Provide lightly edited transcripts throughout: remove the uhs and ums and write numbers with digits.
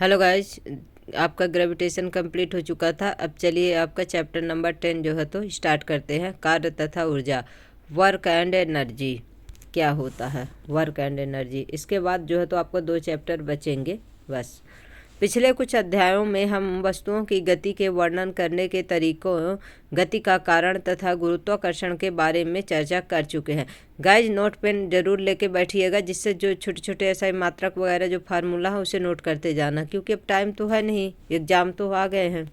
Hello guys, आपका gravitation complete हो चुका था। अब चलिए आपका चैप्टर नंबर 10 जो है तो स्टार्ट करते हैं। कार्य तथा ऊर्जा, वर्क एंड एनर्जी। क्या होता है वर्क एंड एनर्जी? इसके बाद जो है तो आपको 2 चैप्टर बचेंगे बस। पिछले कुछ अध्यायों में हम वस्तुओं की गति के वर्णन करने के तरीकों, गति का कारण तथा गुरुत्वाकर्षण के बारे में चर्चा कर चुके हैं। गाइज नोट पेन जरूर लेके बैठिएगा, जिससे जो छोटे छोटे ऐसा मात्रक वगैरह जो फार्मूला है उसे नोट करते जाना, क्योंकि अब टाइम तो है नहीं, एग्जाम तो आ गए हैं।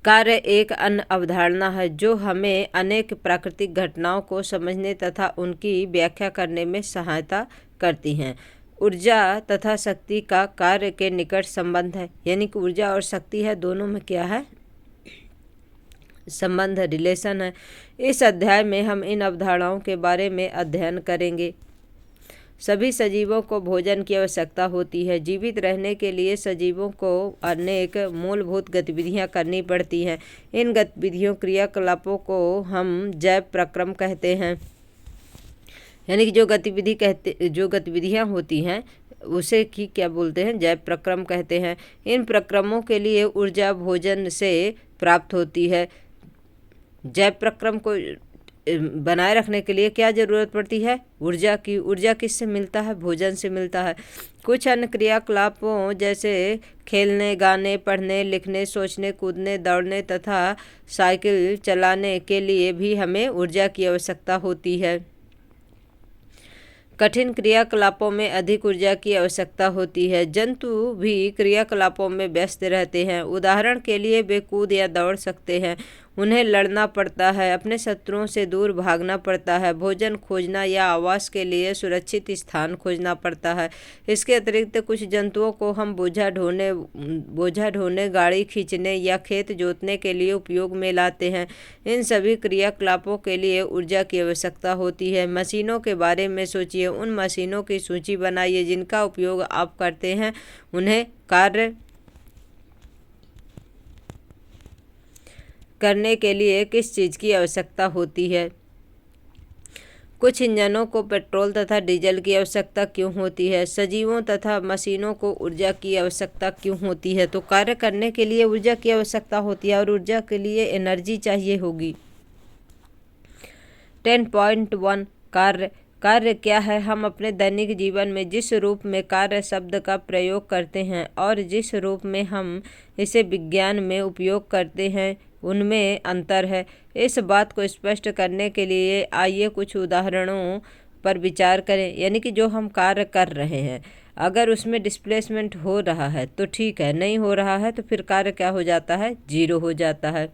कार्य एक अन्य अवधारणा है जो हमें अनेक प्राकृतिक घटनाओं को समझने तथा उनकी व्याख्या करने में सहायता करती हैं। ऊर्जा तथा शक्ति का कार्य के निकट संबंध है, यानी कि ऊर्जा और शक्ति है, दोनों में क्या है? संबंध, रिलेशन है। इस अध्याय में हम इन अवधारणाओं के बारे में अध्ययन करेंगे। सभी सजीवों को भोजन की आवश्यकता होती है। जीवित रहने के लिए सजीवों को अनेक मूलभूत गतिविधियां करनी पड़ती हैं। इन गतिविधियों क्रियाकलापों को हम जैव प्रक्रम कहते हैं, यानी कि जो गतिविधियां होती हैं उसे की क्या बोलते हैं? जैव प्रक्रम कहते हैं। इन प्रक्रमों के लिए ऊर्जा भोजन से प्राप्त होती है। जैव प्रक्रम को बनाए रखने के लिए क्या जरूरत पड़ती है? ऊर्जा की। ऊर्जा किससे मिलता है? भोजन से मिलता है। कुछ अन्य क्रियाकलापों जैसे खेलने, गाने, पढ़ने, लिखने, सोचने, कूदने, दौड़ने तथा साइकिल चलाने के लिए भी हमें ऊर्जा की आवश्यकता होती है। कठिन क्रियाकलापों में अधिक ऊर्जा की आवश्यकता होती है। जंतु भी क्रियाकलापों में व्यस्त रहते हैं। उदाहरण के लिए वे कूद या दौड़ सकते हैं, उन्हें लड़ना पड़ता है, अपने शत्रुओं से दूर भागना पड़ता है, भोजन खोजना या आवास के लिए सुरक्षित स्थान खोजना पड़ता है। इसके अतिरिक्त कुछ जंतुओं को हम बोझा ढोने, गाड़ी खींचने या खेत जोतने के लिए उपयोग में लाते हैं। इन सभी क्रियाकलापों के लिए ऊर्जा की आवश्यकता होती है। मशीनों के बारे में सोचिए। उन मशीनों की सूची बनाइए जिनका उपयोग आप करते हैं। उन्हें कार्य करने के लिए किस चीज़ की आवश्यकता होती है? कुछ इंजनों को पेट्रोल तथा डीजल की आवश्यकता क्यों होती है? सजीवों तथा मशीनों को ऊर्जा की आवश्यकता क्यों होती है? तो कार्य करने के लिए ऊर्जा की आवश्यकता होती है और ऊर्जा के लिए एनर्जी चाहिए होगी। 10.1 कार्य। कार्य क्या है? हम अपने दैनिक जीवन में जिस रूप में कार्य शब्द का प्रयोग करते हैं और जिस रूप में हम इसे विज्ञान में उपयोग करते हैं उनमें अंतर है। इस बात को स्पष्ट करने के लिए आइए कुछ उदाहरणों पर विचार करें। यानी कि जो हम कार्य कर रहे हैं, अगर उसमें डिस्प्लेसमेंट हो रहा है तो ठीक है, नहीं हो रहा है तो फिर कार्य क्या हो जाता है? 0 हो जाता है।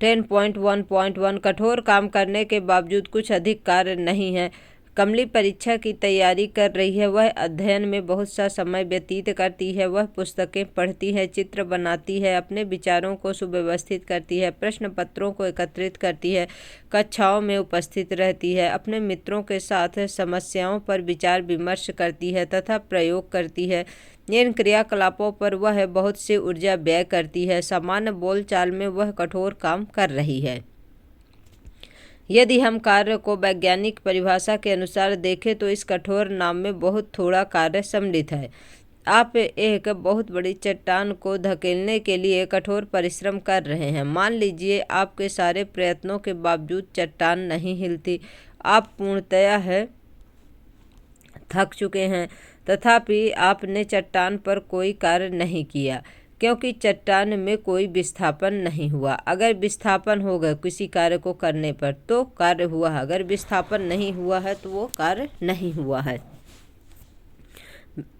10.1.1 कठोर काम करने के बावजूद कुछ अधिक कार्य नहीं है। कमली परीक्षा की तैयारी कर रही है। वह अध्ययन में बहुत सा समय व्यतीत करती है। वह पुस्तकें पढ़ती है, चित्र बनाती है, अपने विचारों को सुव्यवस्थित करती है, प्रश्न पत्रों को एकत्रित करती है, कक्षाओं में उपस्थित रहती है, अपने मित्रों के साथ समस्याओं पर विचार विमर्श करती है तथा प्रयोग करती है। इन क्रियाकलापों पर वह बहुत सी ऊर्जा व्यय करती है। सामान्य बोलचाल में वह कठोर काम कर रही है। यदि हम कार्य को वैज्ञानिक परिभाषा के अनुसार देखें तो इस कठोर नाम में बहुत थोड़ा कार्य सम्मिलित है। आप एक बहुत बड़ी चट्टान को धकेलने के लिए कठोर परिश्रम कर रहे हैं। मान लीजिए आपके सारे प्रयत्नों के बावजूद चट्टान नहीं हिलती। आप पूर्णतया थक चुके हैं, तथापि आपने चट्टान पर कोई कार्य नहीं किया, क्योंकि चट्टान में कोई विस्थापन नहीं हुआ। अगर विस्थापन होगा किसी कार्य को करने पर तो कार्य हुआ है, अगर विस्थापन नहीं हुआ है तो वो कार्य नहीं हुआ है।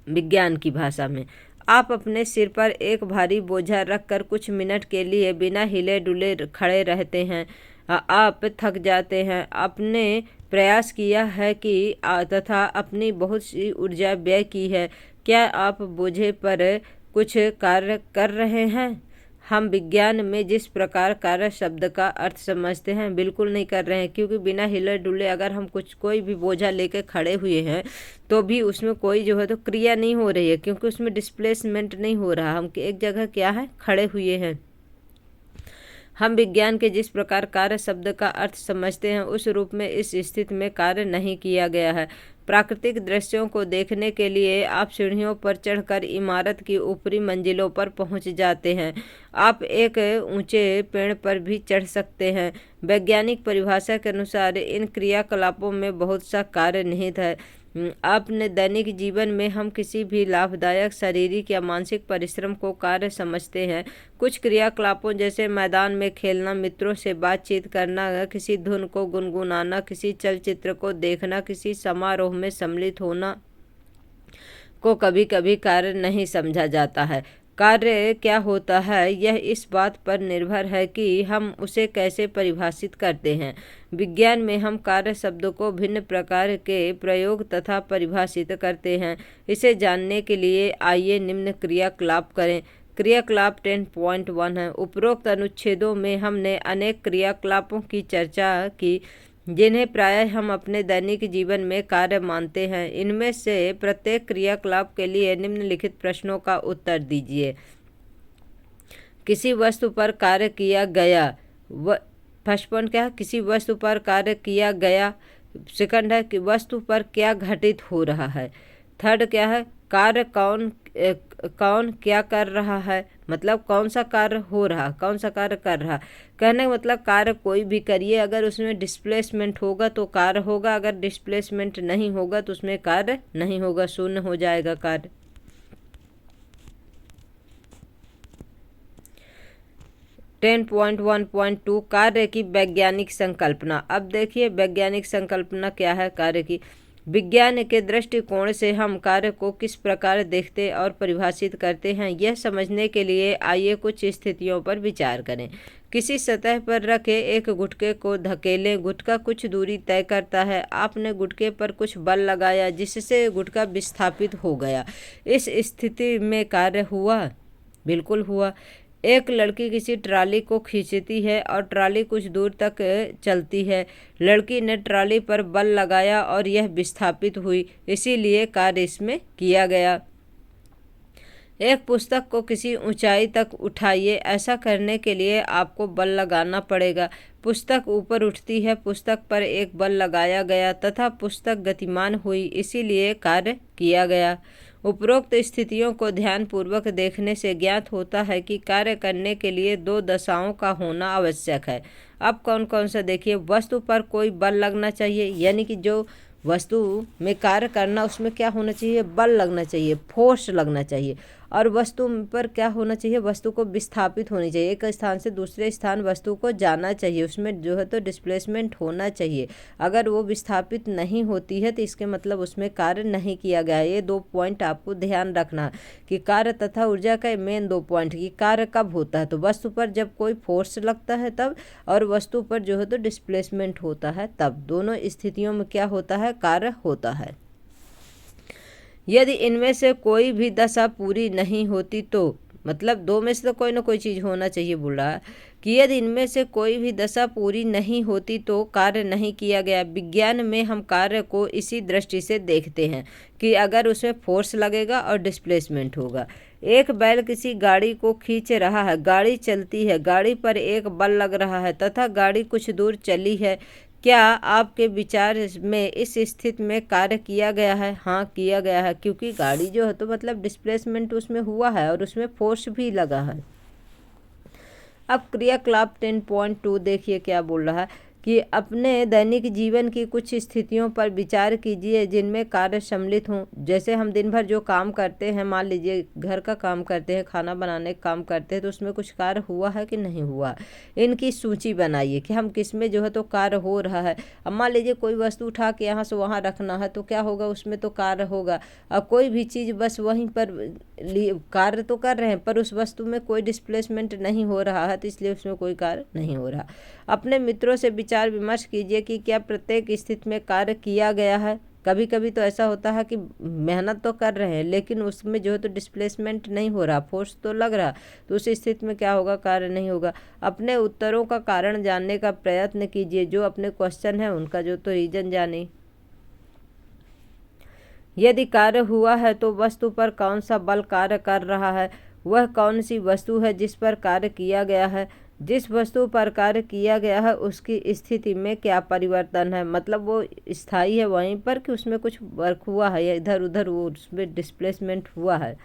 विज्ञान की भाषा में, आप अपने सिर पर एक भारी बोझा रखकर कुछ मिनट के लिए बिना हिले डुले खड़े रहते हैं। आप थक जाते हैं। आपने प्रयास किया है कि तथा अपनी बहुत सी ऊर्जा व्यय की है। क्या आप बोझे पर कुछ कार्य कर रहे हैं? हम विज्ञान में जिस प्रकार कार्य शब्द का अर्थ समझते हैं बिल्कुल नहीं कर रहे हैं, क्योंकि बिना हिले डुले अगर हम कोई भी बोझा लेकर खड़े हुए हैं तो भी उसमें कोई जो है तो क्रिया नहीं हो रही है, क्योंकि उसमें डिस्प्लेसमेंट नहीं हो रहा। हम एक जगह क्या है? खड़े हुए हैं। हम विज्ञान के जिस प्रकार कार्य शब्द का अर्थ समझते हैं उस रूप में इस स्थिति में कार्य नहीं किया गया है। प्राकृतिक दृश्यों को देखने के लिए आप सीढ़ियों पर चढ़कर इमारत की ऊपरी मंजिलों पर पहुंच जाते हैं। आप एक ऊंचे पेड़ पर भी चढ़ सकते हैं। वैज्ञानिक परिभाषा के अनुसार इन क्रियाकलापों में बहुत सा कार्य निहित है। अपने दैनिक जीवन में हम किसी भी लाभदायक शारीरिक या मानसिक परिश्रम को कार्य समझते हैं। कुछ क्रियाकलापों जैसे मैदान में खेलना, मित्रों से बातचीत करना, किसी धुन को गुनगुनाना, किसी चलचित्र को देखना, किसी समारोह में सम्मिलित होना को कभी कभी कार्य नहीं समझा जाता है। कार्य क्या होता है यह इस बात पर निर्भर है कि हम उसे कैसे परिभाषित करते हैं। विज्ञान में हम कार्य शब्द को भिन्न प्रकार के प्रयोग तथा परिभाषित करते हैं। इसे जानने के लिए आइए निम्न क्रियाकलाप करें। क्रियाकलाप 10.1 है। उपरोक्त अनुच्छेदों में हमने अनेक क्रियाकलापों की चर्चा की जिन्हें प्रायः हम अपने दैनिक जीवन में कार्य मानते हैं। इनमें से प्रत्येक क्रियाकलाप के लिए निम्नलिखित प्रश्नों का उत्तर दीजिए। किसी वस्तु पर कार्य किया गया। फर्स्ट पॉइंट क्या है? किसी वस्तु पर कार्य किया गया। सेकंड है कि वस्तु पर क्या घटित हो रहा है। थर्ड क्या है? कार्य कौन क्या कर रहा है, मतलब कौन सा कार्य हो रहा, कौन सा कार्य कर रहा। कहने का मतलब कार्य कोई भी करिए, अगर उसमें डिस्प्लेसमेंट होगा तो कार्य होगा, अगर डिस्प्लेसमेंट नहीं होगा तो उसमें कार्य नहीं होगा, शून्य हो जाएगा कार्य। टेन 10.1.2 कार्य की वैज्ञानिक संकल्पना। अब देखिए वैज्ञानिक संकल्पना क्या है कार्य की। विज्ञान के दृष्टिकोण से हम कार्य को किस प्रकार देखते और परिभाषित करते हैं, यह समझने के लिए आइए कुछ स्थितियों पर विचार करें। किसी सतह पर रखे एक गुटके को धकेलें। गुटका कुछ दूरी तय करता है। आपने गुटके पर कुछ बल लगाया जिससे गुटका विस्थापित हो गया। इस स्थिति में कार्य हुआ? बिल्कुल हुआ। एक लड़की किसी ट्राली को खींचती है और ट्राली कुछ दूर तक चलती है। लड़की ने ट्राली पर बल लगाया और यह विस्थापित हुई, इसीलिए कार्य इसमें किया गया। एक पुस्तक को किसी ऊंचाई तक उठाइए। ऐसा करने के लिए आपको बल लगाना पड़ेगा। पुस्तक ऊपर उठती है, पुस्तक पर एक बल लगाया गया तथा पुस्तक गतिमान हुई, इसीलिए कार्य किया गया। उपरोक्त स्थितियों को ध्यानपूर्वक देखने से ज्ञात होता है कि कार्य करने के लिए दो दशाओं का होना आवश्यक है। अब कौन कौन सा देखिए। वस्तु पर कोई बल लगना चाहिए, यानी कि जो वस्तु में कार्य करना उसमें क्या होना चाहिए? बल लगना चाहिए, फोर्स लगना चाहिए। और वस्तु पर क्या होना चाहिए? वस्तु को विस्थापित होनी चाहिए, एक स्थान से दूसरे स्थान वस्तु को जाना चाहिए, उसमें जो है तो डिस्प्लेसमेंट होना चाहिए। अगर वो विस्थापित नहीं होती है तो इसके मतलब उसमें कार्य नहीं किया गया है। ये दो पॉइंट आपको ध्यान रखना कि कार्य तथा ऊर्जा का मेन दो पॉइंट कि कार्य कब होता है, तो वस्तु पर जब कोई फोर्स लगता है तब, और वस्तु पर जो है तो डिस्प्लेसमेंट होता है तब। दोनों स्थितियों में क्या होता है? कार्य होता है। यदि इनमें से कोई भी दशा पूरी नहीं होती तो, मतलब दो में से तो कोई ना कोई चीज़ होना चाहिए। बोल रहा है कि यदि इनमें से कोई भी दशा पूरी नहीं होती तो कार्य नहीं किया गया। विज्ञान में हम कार्य को इसी दृष्टि से देखते हैं कि अगर उसमें फोर्स लगेगा और डिस्प्लेसमेंट होगा। एक बैल किसी गाड़ी को खींच रहा है, गाड़ी चलती है, गाड़ी पर एक बल लग रहा है तथा गाड़ी कुछ दूर चली है। क्या आपके विचार में इस स्थिति में कार्य किया गया है? हाँ, किया गया है, क्योंकि गाड़ी जो है तो मतलब डिस्प्लेसमेंट उसमें हुआ है और उसमें फोर्स भी लगा है। अब क्रियाकलाप 10.2 देखिए क्या बोल रहा है कि अपने दैनिक जीवन की कुछ स्थितियों पर विचार कीजिए जिनमें कार्य सम्मिलित हों। जैसे हम दिन भर जो काम करते हैं, मान लीजिए घर का काम करते हैं, खाना बनाने का काम करते हैं, तो उसमें कुछ कार्य हुआ है कि नहीं हुआ। इनकी सूची बनाइए कि हम किस में जो है तो कार्य हो रहा है। अब मान लीजिए कोई वस्तु उठा के यहाँ से वहाँ रखना है तो क्या होगा? उसमें तो कार्य होगा। अब कोई भी चीज़ बस वहीं पर कार्य तो कर रहे हैं पर उस वस्तु में कोई डिस्प्लेसमेंट नहीं हो रहा है, तो इसलिए उसमें कोई कार्य नहीं हो रहा। अपने मित्रों से विचार विमर्श कीजिए कि क्या प्रत्येक स्थिति में कार्य किया गया है। कभी कभी तो ऐसा होता है कि मेहनत तो कर रहे हैं लेकिन उसमें जो है तो डिस्प्लेसमेंट नहीं हो रहा, फोर्स तो लग रहा, तो उस स्थिति में क्या होगा? कार्य नहीं होगा। अपने उत्तरों का कारण जानने का प्रयत्न कीजिए। जो अपने क्वेश्चन है उनका जो तो रीजन जाने। यदि कार्य हुआ है तो वस्तु पर कौन सा बल कार्य कर रहा है? वह कौन सी वस्तु है जिस पर कार्य किया गया है? जिस वस्तु पर कार्य किया गया है उसकी स्थिति में क्या परिवर्तन है, मतलब वो स्थायी है वहीं पर कि उसमें कुछ वर्क हुआ है या इधर उधर वो उसमें डिस्प्लेसमेंट हुआ है।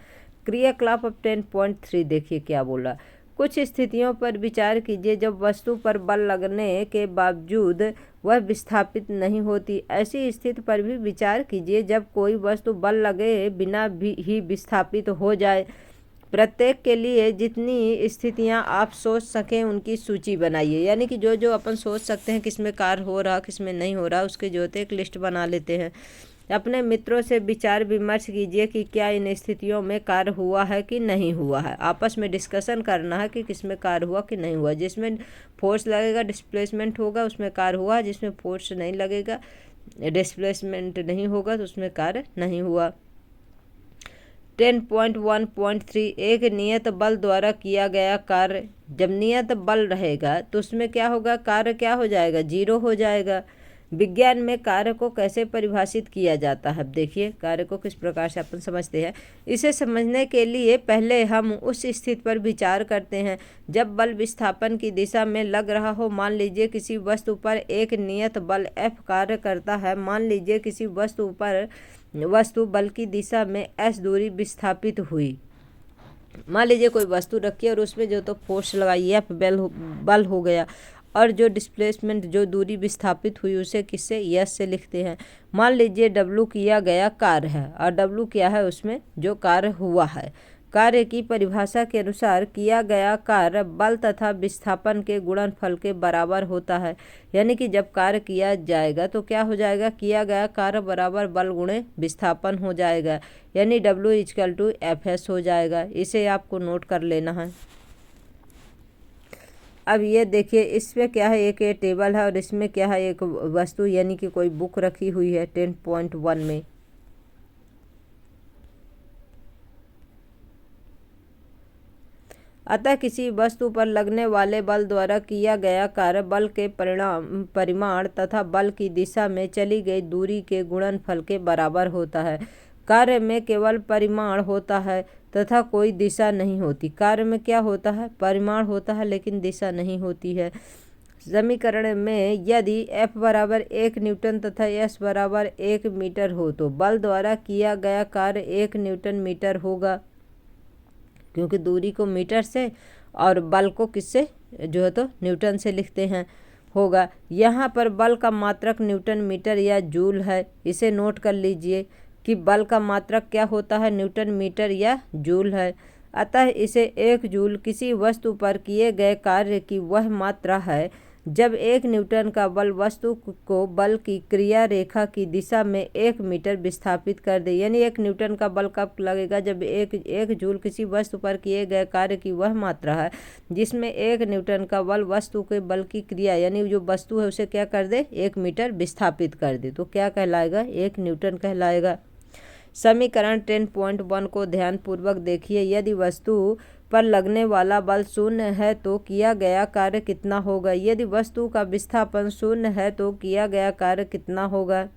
क्रियाकलाप अब 10.3 देखिए क्या बोला। कुछ स्थितियों पर विचार कीजिए जब वस्तु पर बल लगने के बावजूद वह विस्थापित नहीं होती। ऐसी स्थिति पर भी विचार कीजिए जब कोई वस्तु बल लगे बिना भी ही विस्थापित हो जाए। प्रत्येक के लिए जितनी स्थितियां आप सोच सकें उनकी सूची बनाइए, यानी कि जो जो अपन सोच सकते हैं किसमें कार्य हो रहा किसमें नहीं हो रहा उसके जो होते एक लिस्ट बना लेते हैं। अपने मित्रों से विचार विमर्श कीजिए कि क्या इन स्थितियों में कार्य हुआ है कि नहीं हुआ है। आपस में डिस्कशन करना है कि किसमें कार्य हुआ कि नहीं हुआ। जिसमें फोर्स लगेगा डिस्प्लेसमेंट होगा उसमें कार्य हुआ, जिसमें फोर्स नहीं लगेगा डिस्प्लेसमेंट नहीं होगा तो उसमें कार्य नहीं हुआ। 10.1.3 एक नियत बल द्वारा किया गया कार्य। जब नियत बल रहेगा तो उसमें क्या होगा, कार्य क्या हो जाएगा, जीरो हो जाएगा। विज्ञान में कार्य को कैसे परिभाषित किया जाता है, देखिए कार्य को किस प्रकार से अपन समझते हैं। इसे समझने के लिए पहले हम उस स्थिति पर विचार करते हैं जब बल विस्थापन की दिशा में लग रहा हो। मान लीजिए किसी वस्तु पर एक नियत बल F कार्य करता है। मान लीजिए किसी वस्तु बल की दिशा में S दूरी विस्थापित हुई। मान लीजिए कोई वस्तु रखी और उसमें जो तो फोर्स लगाई F बल हो गया और जो डिस्प्लेसमेंट जो दूरी विस्थापित हुई उसे किससे, यस से लिखते हैं। मान लीजिए W किया गया कार्य है और W क्या है, उसमें जो कार्य हुआ है। कार्य की परिभाषा के अनुसार किया गया कार्य बल तथा विस्थापन के गुणनफल के बराबर होता है। यानी कि जब कार्य किया जाएगा तो क्या हो जाएगा, किया गया कार्य बराबर बल गुणे विस्थापन हो जाएगा, यानी W=Fs हो जाएगा। इसे आपको नोट कर लेना है। अब ये देखिए इसमें क्या है, एक ये टेबल है और इसमें क्या है, एक वस्तु यानी कि कोई बुक रखी हुई है 10.1 में। अतः किसी वस्तु पर लगने वाले बल द्वारा किया गया कार्य बल के परिमाण तथा बल की दिशा में चली गई दूरी के गुणनफल के बराबर होता है। कार्य में केवल परिमाण होता है तथा कोई दिशा नहीं होती। कार्य में क्या होता है, परिमाण होता है लेकिन दिशा नहीं होती है। समीकरण में यदि F बराबर 1 न्यूटन तथा S बराबर 1 मीटर हो तो बल द्वारा किया गया कार्य 1 न्यूटन मीटर होगा, क्योंकि दूरी को मीटर से और बल को किससे जो है तो न्यूटन से लिखते हैं, होगा। यहाँ पर बल का मात्रक न्यूटन मीटर या जूल है। इसे नोट कर लीजिए कि बल का मात्रक क्या होता है, न्यूटन मीटर या जूल है। अतः इसे 1 जूल किसी वस्तु पर किए गए कार्य की वह मात्रा है जब 1 न्यूटन का बल वस्तु को बल की क्रिया रेखा की दिशा में 1 मीटर विस्थापित कर दे। यानी 1 न्यूटन का बल कब लगेगा, जब 1 जूल किसी वस्तु पर किए गए कार्य की वह मात्रा है जिसमें 1 न्यूटन का बल वस्तु के बल की क्रिया यानी जो वस्तु है उसे क्या कर दे, 1 मीटर विस्थापित कर दे, तो क्या कहलाएगा, 1 न्यूटन कहलाएगा। समीकरण 10.1 को ध्यानपूर्वक देखिए। यदि वस्तु पर लगने वाला बल 0 है तो किया गया कार्य कितना होगा। यदि वस्तु का विस्थापन 0 है तो किया गया कार्य कितना होगा।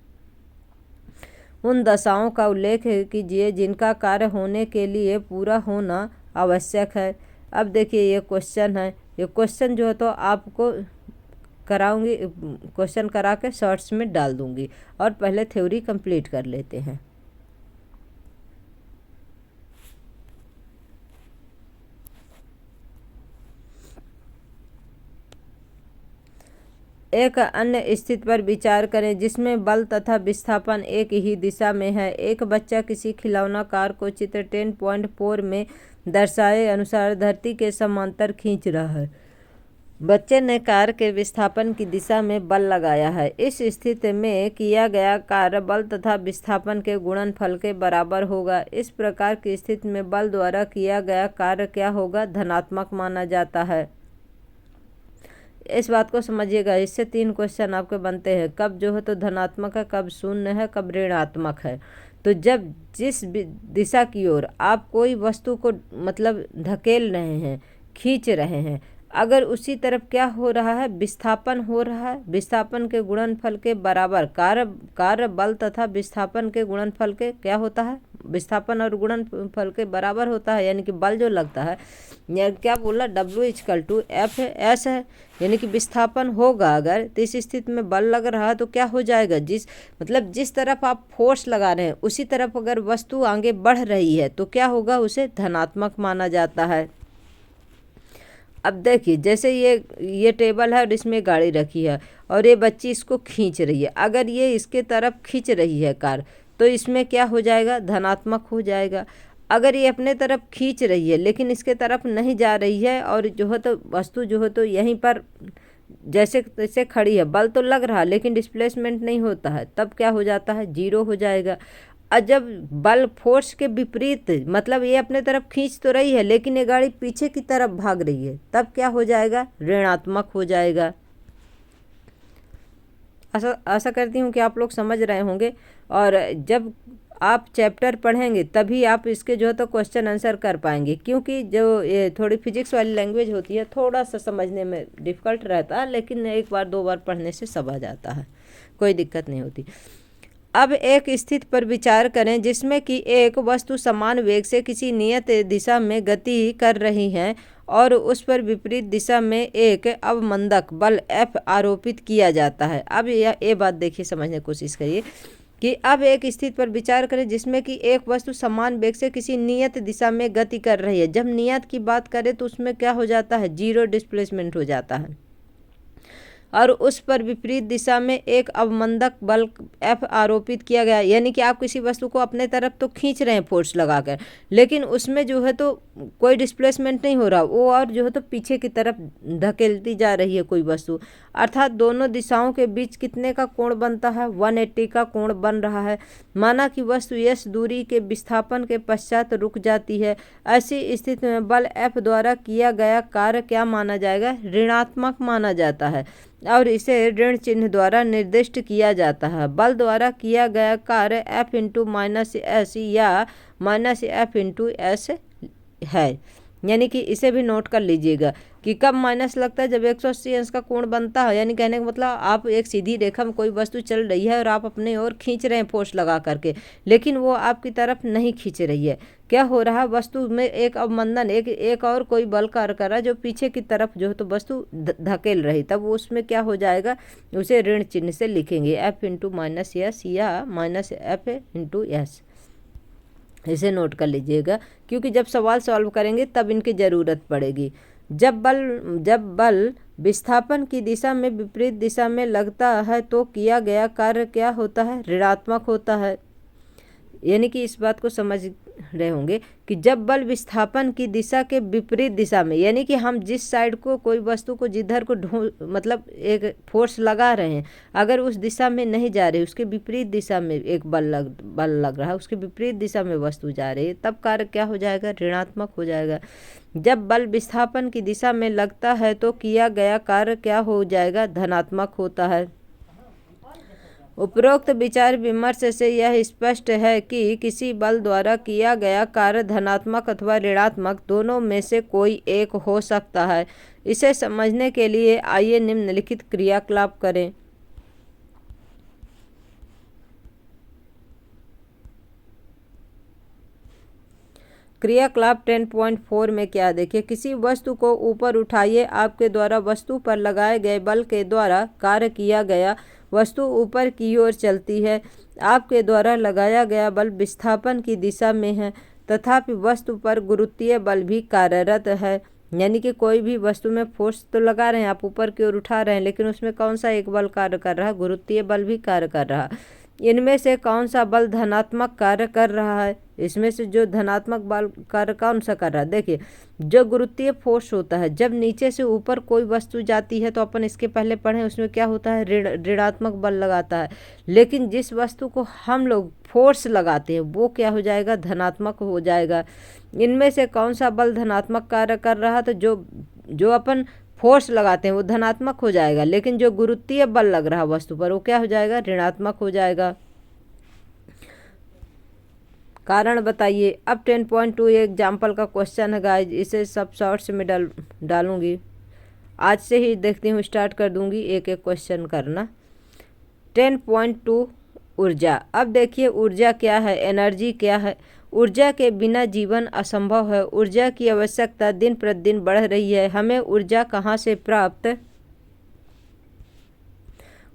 उन दशाओं का उल्लेख कीजिए जिनका कार्य होने के लिए पूरा होना आवश्यक है। अब देखिए ये क्वेश्चन है। ये क्वेश्चन जो है तो आपको कराऊंगी, क्वेश्चन करा के शॉर्ट्स में डाल दूंगी और पहले थ्योरी कंप्लीट कर लेते हैं। एक अन्य स्थिति पर विचार करें जिसमें बल तथा विस्थापन एक ही दिशा में है। एक बच्चा किसी खिलौना कार को चित्र 10.4 में दर्शाए अनुसार धरती के समांतर खींच रहा है। बच्चे ने कार के विस्थापन की दिशा में बल लगाया है। इस स्थिति में किया गया कार्य बल तथा विस्थापन के गुणनफल के बराबर होगा। इस प्रकार की स्थिति में बल द्वारा किया गया कार्य क्या होगा, धनात्मक माना जाता है। इस बात को समझिएगा। इससे 3 क्वेश्चन आपके बनते हैं, कब जो है तो धनात्मक है, कब शून्य है, कब ऋणात्मक है। तो जब जिस दिशा की ओर आप कोई वस्तु को मतलब धकेल रहे हैं, खींच रहे हैं, अगर उसी तरफ क्या हो रहा है, विस्थापन हो रहा है, विस्थापन के गुणनफल के बराबर कार्य बल तथा विस्थापन के गुणनफल के क्या होता है, विस्थापन और गुणनफल के बराबर होता है, यानी कि बल जो लगता है, या क्या बोला, W=F(s) है, यानी कि विस्थापन होगा अगर, तो इस स्थिति में बल लग रहा है तो क्या हो जाएगा, जिस तरफ आप फोर्स लगा रहे हैं उसी तरफ अगर वस्तु आगे बढ़ रही है तो क्या होगा, उसे धनात्मक माना जाता है। अब देखिए, जैसे ये टेबल है और इसमें गाड़ी रखी है और ये बच्ची इसको खींच रही है, अगर ये इसके तरफ खींच रही है कार, तो इसमें क्या हो जाएगा, धनात्मक हो जाएगा। अगर ये अपने तरफ खींच रही है लेकिन इसके तरफ नहीं जा रही है और जो है तो वस्तु जो है तो यहीं पर जैसे तैसे खड़ी है, बल तो लग रहा है लेकिन डिस्प्लेसमेंट नहीं होता है, तब क्या हो जाता है, 0 हो जाएगा। और जब बल फोर्स के विपरीत, मतलब ये अपने तरफ खींच तो रही है लेकिन ये गाड़ी पीछे की तरफ भाग रही है, तब क्या हो जाएगा, ऋणात्मक हो जाएगा। आशा करती हूँ कि आप लोग समझ रहे होंगे, और जब आप चैप्टर पढ़ेंगे तभी आप इसके जो है तो क्वेश्चन आंसर कर पाएंगे, क्योंकि जो ये थोड़ी फिजिक्स वाली लैंग्वेज होती है थोड़ा सा समझने में डिफ़िकल्ट रहता है, लेकिन एक बार 2 बार पढ़ने से सब आ जाता है, कोई दिक्कत नहीं होती। अब एक स्थिति पर विचार करें जिसमें कि एक वस्तु समान वेग से किसी नियत दिशा में गति कर रही है और उस पर विपरीत दिशा में एक अवमंदक बल F आरोपित किया जाता है। अब ये बात देखिए, समझने की कोशिश करिए कि अब एक स्थिति पर विचार करें जिसमें कि एक वस्तु समान वेग से किसी नियत दिशा में गति कर रही है। जब नियत की बात करें तो उसमें क्या हो जाता है, 0 डिस्प्लेसमेंट हो जाता है, और उस पर विपरीत दिशा में एक अवमंदक बल F आरोपित किया गया। यानी कि आप किसी वस्तु को अपने तरफ तो खींच रहे हैं फोर्स लगाकर, लेकिन उसमें जो है तो कोई डिस्प्लेसमेंट नहीं हो रहा, वो और जो है तो पीछे की तरफ धकेलती जा रही है कोई वस्तु, अर्थात दोनों दिशाओं के बीच कितने का कोण बनता है, 180 का कोण बन रहा है। माना कि वस्तु s दूरी के विस्थापन के पश्चात रुक जाती है। ऐसी स्थिति में बल F द्वारा किया गया कार्य क्या माना जाएगा, ऋणात्मक माना जाता है, और इसे ऋण चिन्ह द्वारा निर्दिष्ट किया जाता है। बल द्वारा किया गया कार्य F(-s) या -F(s) है, यानी कि इसे भी नोट कर लीजिएगा कि कब माइनस लगता है, जब 180 अंश का कोण बनता है। यानी कहने का मतलब, आप एक सीधी रेखा में कोई वस्तु चल रही है और आप अपने ओर खींच रहे हैं फोर्स लगा करके, लेकिन वो आपकी तरफ नहीं खींच रही है, क्या हो रहा है, वस्तु में एक अवमंदन, एक और कोई बल कार्य कर रहा है जो पीछे की तरफ जो है तो वस्तु धकेल रही, तब वो उसमें क्या हो जाएगा, उसे ऋण चिन्ह से लिखेंगे, F(-s) या -F(s). इसे नोट कर लीजिएगा, क्योंकि जब सवाल सॉल्व करेंगे तब इनकी ज़रूरत पड़ेगी। जब बल विस्थापन की दिशा में विपरीत दिशा में लगता है तो किया गया कार्य क्या होता है, ऋणात्मक होता है। यानी कि इस बात को समझ रहे होंगे कि जब बल विस्थापन की दिशा के विपरीत दिशा में, यानी कि हम जिस साइड को कोई वस्तु को जिधर को मतलब एक फोर्स लगा रहे हैं, अगर उस दिशा में नहीं जा रही, उसके विपरीत दिशा में एक बल लग रहा है, उसके विपरीत दिशा में वस्तु जा रही है, तब कार्य क्या हो जाएगा, ऋणात्मक हो जाएगा। जब बल विस्थापन की दिशा में लगता है तो किया गया कार्य क्या हो जाएगा, धनात्मक होता है। उपरोक्त विचार विमर्श से यह स्पष्ट है कि किसी बल द्वारा किया गया कार्य धनात्मक अथवा ऋणात्मक दोनों में से कोई एक हो सकता है। इसे समझने के लिए आइए निम्नलिखित क्रियाकलाप करें। क्रियाकलाप 10.4 में क्या देखिए, किसी वस्तु को ऊपर उठाइए, आपके द्वारा वस्तु पर लगाए गए बल के द्वारा कार्य किया गया, वस्तु ऊपर की ओर चलती है, आपके द्वारा लगाया गया बल विस्थापन की दिशा में है, तथापि वस्तु पर गुरुत्वीय बल भी कार्यरत है। यानी कि कोई भी वस्तु में फोर्स तो लगा रहे हैं, आप ऊपर की ओर उठा रहे हैं, लेकिन उसमें कौन सा एक बल कार्य कर रहा है, गुरुत्वीय बल भी कार्य कर रहा है। इनमें से कौन सा बल धनात्मक कार्य कर रहा है, इसमें से जो धनात्मक बल कार्य कौन सा कर रहा है, देखिए जो गुरुत्वीय फोर्स होता है, जब नीचे से ऊपर कोई वस्तु जाती है तो अपन इसके पहले पढ़े, उसमें क्या होता है, ऋणात्मक बल लगाता है, लेकिन जिस वस्तु को हम लोग फोर्स लगाते हैं वो क्या हो जाएगा, धनात्मक हो जाएगा। इनमें से कौन सा बल धनात्मक कार्य कर रहा है, तो जो अपन फोर्स लगाते हैं वो धनात्मक हो जाएगा, लेकिन जो गुरुत्वीय बल लग रहा है वस्तु पर वो क्या हो जाएगा, ऋणात्मक हो जाएगा। कारण बताइए। अब 10.2 एग्जाम्पल का क्वेश्चन है गाइज, इसे सब शॉर्ट्स में डालूंगी, आज से ही देखती हूँ स्टार्ट कर दूंगी एक एक क्वेश्चन करना। 10.2 ऊर्जा। अब देखिए ऊर्जा क्या है, एनर्जी क्या है। ऊर्जा के बिना जीवन असंभव है। ऊर्जा की आवश्यकता दिन प्रतिदिन बढ़ रही है। हमें ऊर्जा कहाँ से प्राप्त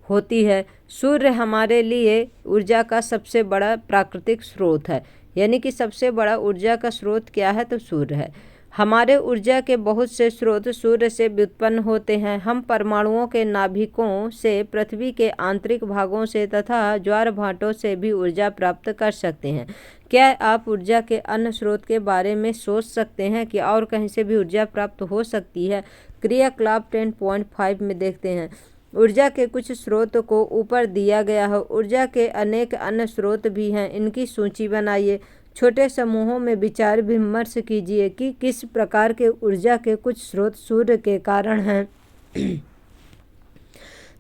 होती है? सूर्य हमारे लिए ऊर्जा का सबसे बड़ा प्राकृतिक स्रोत है। यानी कि सबसे बड़ा ऊर्जा का स्रोत क्या है? तो सूर्य है। हमारे ऊर्जा के बहुत से स्रोत सूर्य से व्युत्पन्न होते हैं। हम परमाणुओं के नाभिकों से, पृथ्वी के आंतरिक भागों से तथा ज्वार भाटों से भी ऊर्जा प्राप्त कर सकते हैं। क्या आप ऊर्जा के अन्य स्रोत के बारे में सोच सकते हैं कि और कहीं से भी ऊर्जा प्राप्त हो सकती है? क्रियाकलाप 10.5 में देखते हैं। ऊर्जा के कुछ स्रोत को ऊपर दिया गया है। ऊर्जा के अनेक अन्य स्रोत भी हैं, इनकी सूची बनाइए। छोटे समूहों में विचार विमर्श कीजिए कि किस प्रकार के ऊर्जा के कुछ स्रोत सूर्य के कारण हैं।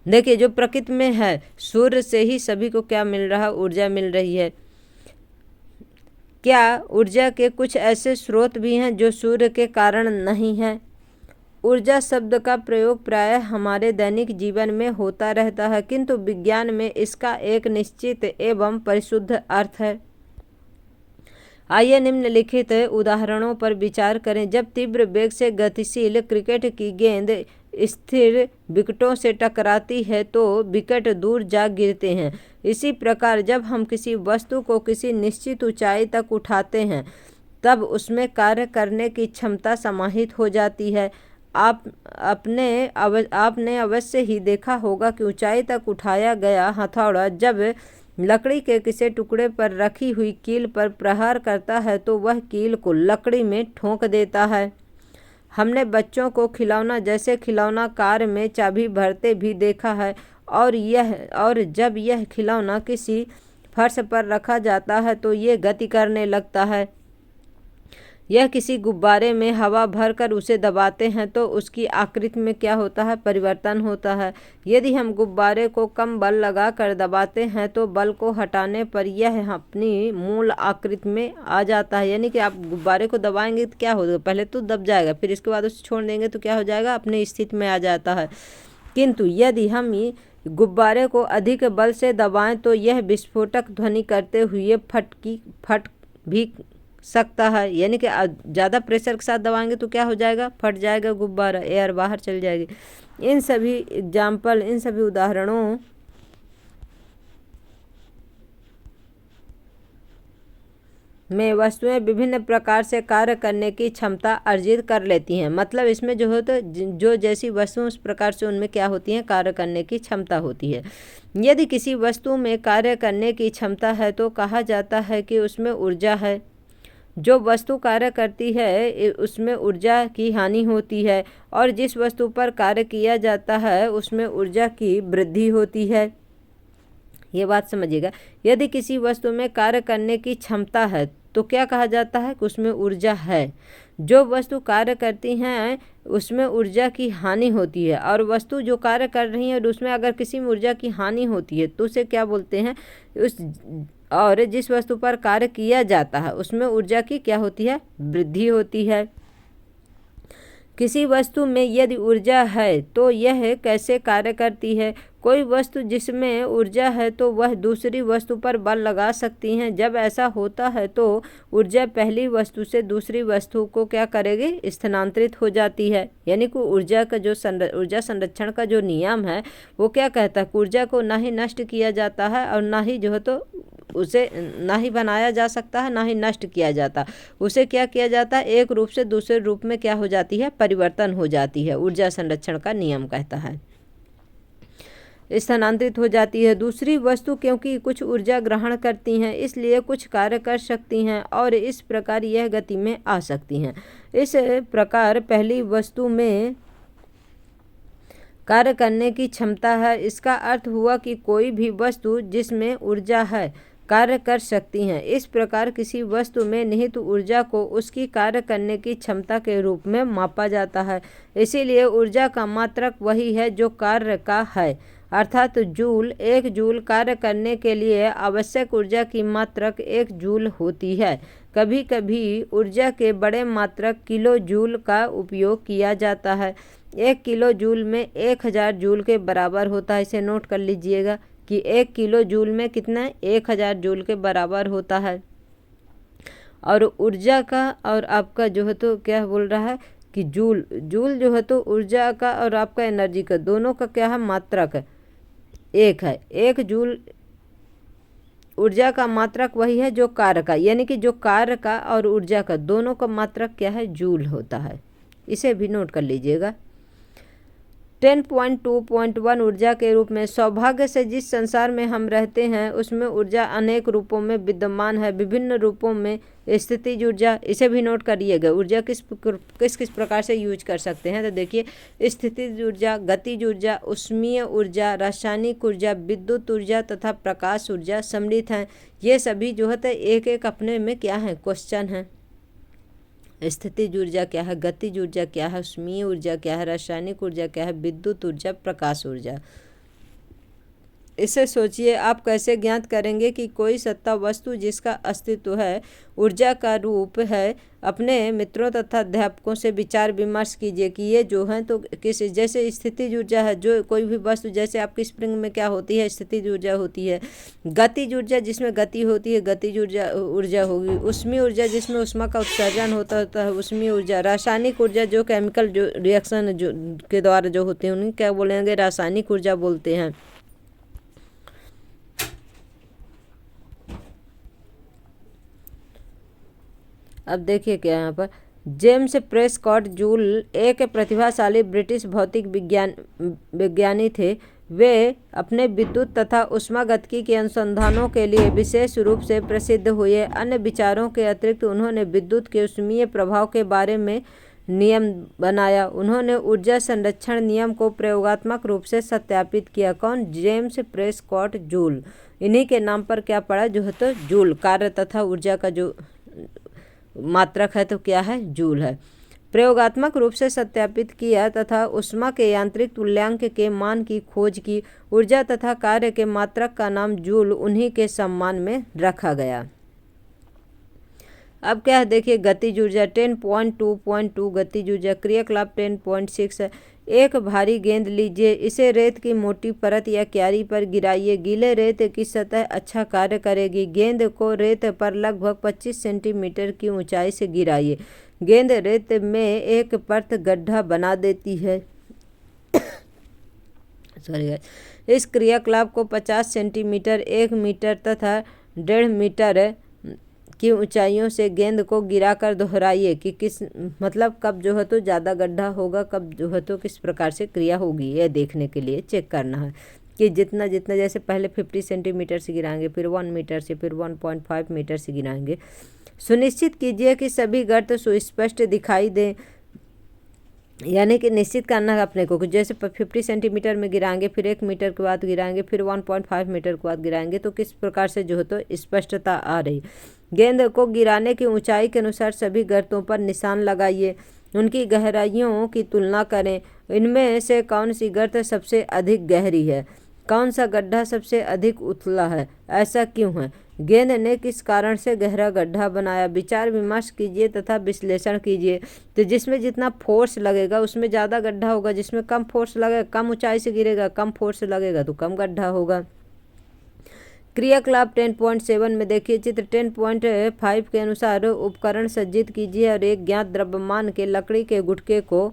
देखिए जो प्रकृति में है, सूर्य से ही सभी को क्या मिल रहा है? ऊर्जा मिल रही है। क्या ऊर्जा के कुछ ऐसे स्रोत भी हैं जो सूर्य के कारण नहीं हैं? ऊर्जा शब्द का प्रयोग प्रायः हमारे दैनिक जीवन में होता रहता है, किंतु विज्ञान में इसका एक निश्चित एवं परिशुद्ध अर्थ है। आइए निम्नलिखित उदाहरणों पर विचार करें। जब तीव्र वेग से गतिशील क्रिकेट की गेंद स्थिर विकेटों से टकराती है तो विकेट दूर जा गिरते हैं। इसी प्रकार जब हम किसी वस्तु को किसी निश्चित ऊंचाई तक उठाते हैं तब उसमें कार्य करने की क्षमता समाहित हो जाती है। आपने अवश्य ही देखा होगा कि ऊंचाई तक उठाया गया हथौड़ा जब लकड़ी के किसी टुकड़े पर रखी हुई कील पर प्रहार करता है तो वह कील को लकड़ी में ठोक देता है। हमने बच्चों को खिलौना जैसे खिलौना कार में चाबी भरते भी देखा है, और जब यह खिलौना किसी फर्श पर रखा जाता है तो ये गति करने लगता है। यह किसी गुब्बारे में हवा भरकर उसे दबाते हैं तो उसकी आकृति में क्या होता है? परिवर्तन होता है। यदि हम गुब्बारे को कम बल लगाकर दबाते हैं तो बल को हटाने पर यह अपनी मूल आकृति में आ जाता है। यानी कि आप गुब्बारे को दबाएंगे तो क्या होगा? पहले तो दब जाएगा, फिर इसके बाद उसे छोड़ देंगे तो क्या हो जाएगा? अपनी स्थिति में आ जाता है। किंतु यदि हम गुब्बारे को अधिक बल से दबाएं तो यह विस्फोटक ध्वनि करते हुए फट भी सकता है। यानी कि ज़्यादा प्रेशर के साथ दबाएंगे तो क्या हो जाएगा? फट जाएगा गुब्बारा, एयर बाहर चल जाएगी। इन सभी उदाहरणों में वस्तुएं विभिन्न प्रकार से कार्य करने की क्षमता अर्जित कर लेती हैं। मतलब इसमें जो हो तो जो जैसी वस्तु उस प्रकार से उनमें क्या होती हैं? कार्य करने की क्षमता होती है। यदि किसी वस्तु में कार्य करने की क्षमता है तो कहा जाता है कि उसमें ऊर्जा है। जो वस्तु कार्य करती है उसमें ऊर्जा की हानि होती है, और जिस वस्तु पर कार्य किया जाता है उसमें ऊर्जा की वृद्धि होती है। ये बात समझिएगा। यदि किसी वस्तु में कार्य करने की क्षमता है तो क्या कहा जाता है? कि उसमें ऊर्जा है। जो वस्तु कार्य करती हैं उसमें ऊर्जा की हानि होती है, और वस्तु जो कार्य कर रही है और उसमें अगर किसी में ऊर्जा की हानि होती है तो उसे क्या बोलते हैं? और जिस वस्तु पर कार्य किया जाता है उसमें ऊर्जा की क्या होती है? वृद्धि होती है। किसी वस्तु में यदि ऊर्जा है तो यह कैसे कार्य करती है? कोई वस्तु जिसमें ऊर्जा है तो वह दूसरी वस्तु पर बल लगा सकती हैं। जब ऐसा होता है तो ऊर्जा पहली वस्तु से दूसरी वस्तु को क्या करेगी? स्थानांतरित हो जाती है। यानी कि ऊर्जा संरक्षण का जो नियम है वो क्या कहता है? ऊर्जा को ना ही नष्ट किया जाता है और ना ही जो है तो उसे ना ही बनाया जा सकता है, ना ही नष्ट किया जाता। उसे क्या किया जाता है? एक रूप से दूसरे रूप में क्या हो जाती है? परिवर्तन हो जाती है। ऊर्जा संरक्षण का नियम कहता है स्थानांतरित हो जाती है। दूसरी वस्तु क्योंकि कुछ ऊर्जा ग्रहण करती हैं इसलिए कुछ कार्य कर सकती हैं और इस प्रकार यह गति में आ सकती हैं। इस प्रकार पहली वस्तु में कार्य करने की क्षमता है। इसका अर्थ हुआ कि कोई भी वस्तु जिसमें ऊर्जा है कार्य कर सकती हैं। इस प्रकार किसी वस्तु में निहित ऊर्जा को उसकी कार्य करने की क्षमता के रूप में मापा जाता है। इसीलिए ऊर्जा का मात्रक वही है जो कार्य का है, अर्थात जूल। एक जूल कार्य करने के लिए आवश्यक ऊर्जा की मात्रक 1 जूल होती है। कभी कभी ऊर्जा के बड़े मात्रक किलो जूल का उपयोग किया जाता है। 1 किलो जूल में 1000 जूल के बराबर होता है। इसे नोट कर लीजिएगा। कि 1 किलो जूल में कितना 1000 जूल के बराबर होता है। और ऊर्जा का और आपका जो है तो क्या बोल रहा है कि जूल जो है तो ऊर्जा का और आपका एनर्जी का दोनों का क्या है मात्रक है, एक है। 1 जूल ऊर्जा का मात्रक वही है जो कार्य का, यानी कि जो कार्य का और ऊर्जा का दोनों का मात्रक क्या है, जूल होता है। इसे भी नोट कर लीजिएगा। 10.2.1 ऊर्जा के रूप में सौभाग्य से जिस संसार में हम रहते हैं उसमें ऊर्जा अनेक रूपों में विद्यमान है, विभिन्न रूपों में। स्थितिज ऊर्जा, इसे भी नोट करिएगा। ऊर्जा किस किस प्रकार से यूज कर सकते हैं, तो देखिए स्थितिज ऊर्जा, गतिज ऊर्जा, उष्मीय ऊर्जा, रासायनिक ऊर्जा, विद्युत ऊर्जा तथा प्रकाश ऊर्जा सम्मिलित हैं। ये सभी जो है एक एक अपने में क्या है, क्वेश्चन है। स्थितिज ऊर्जा क्या है, गतिज ऊर्जा क्या है, उष्मीय ऊर्जा क्या है, रासायनिक ऊर्जा क्या है, विद्युत ऊर्जा, प्रकाश ऊर्जा। इसे सोचिए, आप कैसे ज्ञात करेंगे कि कोई सत्ता वस्तु जिसका अस्तित्व है ऊर्जा का रूप है। अपने मित्रों तथा अध्यापकों से विचार विमर्श कीजिए कि ये जो है तो किस, जैसे स्थितिज ऊर्जा है, जो कोई भी वस्तु, जैसे आपकी स्प्रिंग में क्या होती है, स्थितिज ऊर्जा होती है। गतिज ऊर्जा जिसमें गति होती है, गतिज ऊर्जा होगी। उष्मीय ऊर्जा जिसमें उष्मा का उत्सर्जन होता है, उष्मीय ऊर्जा। रासायनिक ऊर्जा जो केमिकल जो रिएक्शन जो के द्वारा जो होते हैं उन्हें क्या बोलेंगे, रासायनिक ऊर्जा बोलते हैं। अब देखिए क्या यहाँ पर, जेम्स प्रेस्कॉट जूल एक प्रतिभाशाली ब्रिटिश भौतिक विज्ञानी थे। वे अपने विद्युत तथा ऊष्मागतिकी के अनुसंधानों के लिए विशेष रूप से प्रसिद्ध हुए। अन्य विचारों के अतिरिक्त उन्होंने विद्युत के ऊष्मीय प्रभाव के बारे में नियम बनाया। उन्होंने ऊर्जा संरक्षण नियम को प्रयोगात्मक रूप से सत्यापित किया। कौन, जेम्स प्रेस्कॉट जूल। इन्हीं के नाम पर क्या पड़ा, जो है तो जूल, कार्य तथा ऊर्जा का जो मात्रक है तो क्या है, जूल है। प्रयोगात्मक रूप से सत्यापित किया तथा ऊष्मा के यांत्रिक तुल्यांक के मान की खोज की। ऊर्जा तथा कार्य के मात्रक का नाम जूल उन्हीं के सम्मान में रखा गया। अब क्या है देखिए, गतिज ऊर्जा 10.2.2 गतिज ऊर्जा। क्रियाकलाप 10.6 है। एक भारी गेंद लीजिए, इसे रेत की मोटी परत या क्यारी पर गिराइए। गीले रेत की सतह अच्छा कार्य करेगी। गेंद को रेत पर लगभग 25 सेंटीमीटर की ऊंचाई से गिराइए। गेंद रेत में एक परत गड्ढा बना देती है। सॉरी, इस क्रियाकलाप को 50 सेंटीमीटर, 1 मीटर तथा 1.5 मीटर की ऊंचाइयों से गेंद को गिराकर दोहराइए कि किस, मतलब कब जो है तो ज़्यादा गड्ढा होगा, कब जो है तो किस प्रकार से क्रिया होगी, यह देखने के लिए चेक करना है कि जितना जितना, जैसे पहले 50 सेंटीमीटर से गिराएंगे, फिर 1 मीटर से, फिर 1.5 मीटर से गिराएंगे। सुनिश्चित कीजिए कि सभी गर्त सुस्पष्ट दिखाई दें, यानी कि निश्चित करना है अपने को कि जैसे 50 सेंटीमीटर में गिराएंगे, फिर 1 मीटर के बाद गिराएंगे, फिर 1.5 मीटर के बाद गिराएंगे, तो किस प्रकार से जो है तो स्पष्टता आ रही। गेंद को गिराने की ऊंचाई के अनुसार सभी गर्तों पर निशान लगाइए। उनकी गहराइयों की तुलना करें। इनमें से कौन सी गर्त सबसे अधिक गहरी है, कौन सा गड्ढा सबसे अधिक उथला है, ऐसा क्यों है, गेंद ने किस कारण से गहरा गड्ढा बनाया। विचार विमर्श कीजिए तथा विश्लेषण कीजिए। तो जिसमें जितना फोर्स लगेगा उसमें ज़्यादा गड्ढा होगा, जिसमें कम फोर्स लगेगा, कम ऊंचाई से गिरेगा, कम फोर्स लगेगा तो कम गड्ढा होगा। क्रियाकलाप 10.7 में देखिए, चित्र 10.5 के अनुसार उपकरण सज्जित कीजिए और एक ज्ञात द्रव्यमान के लकड़ी के गुटके को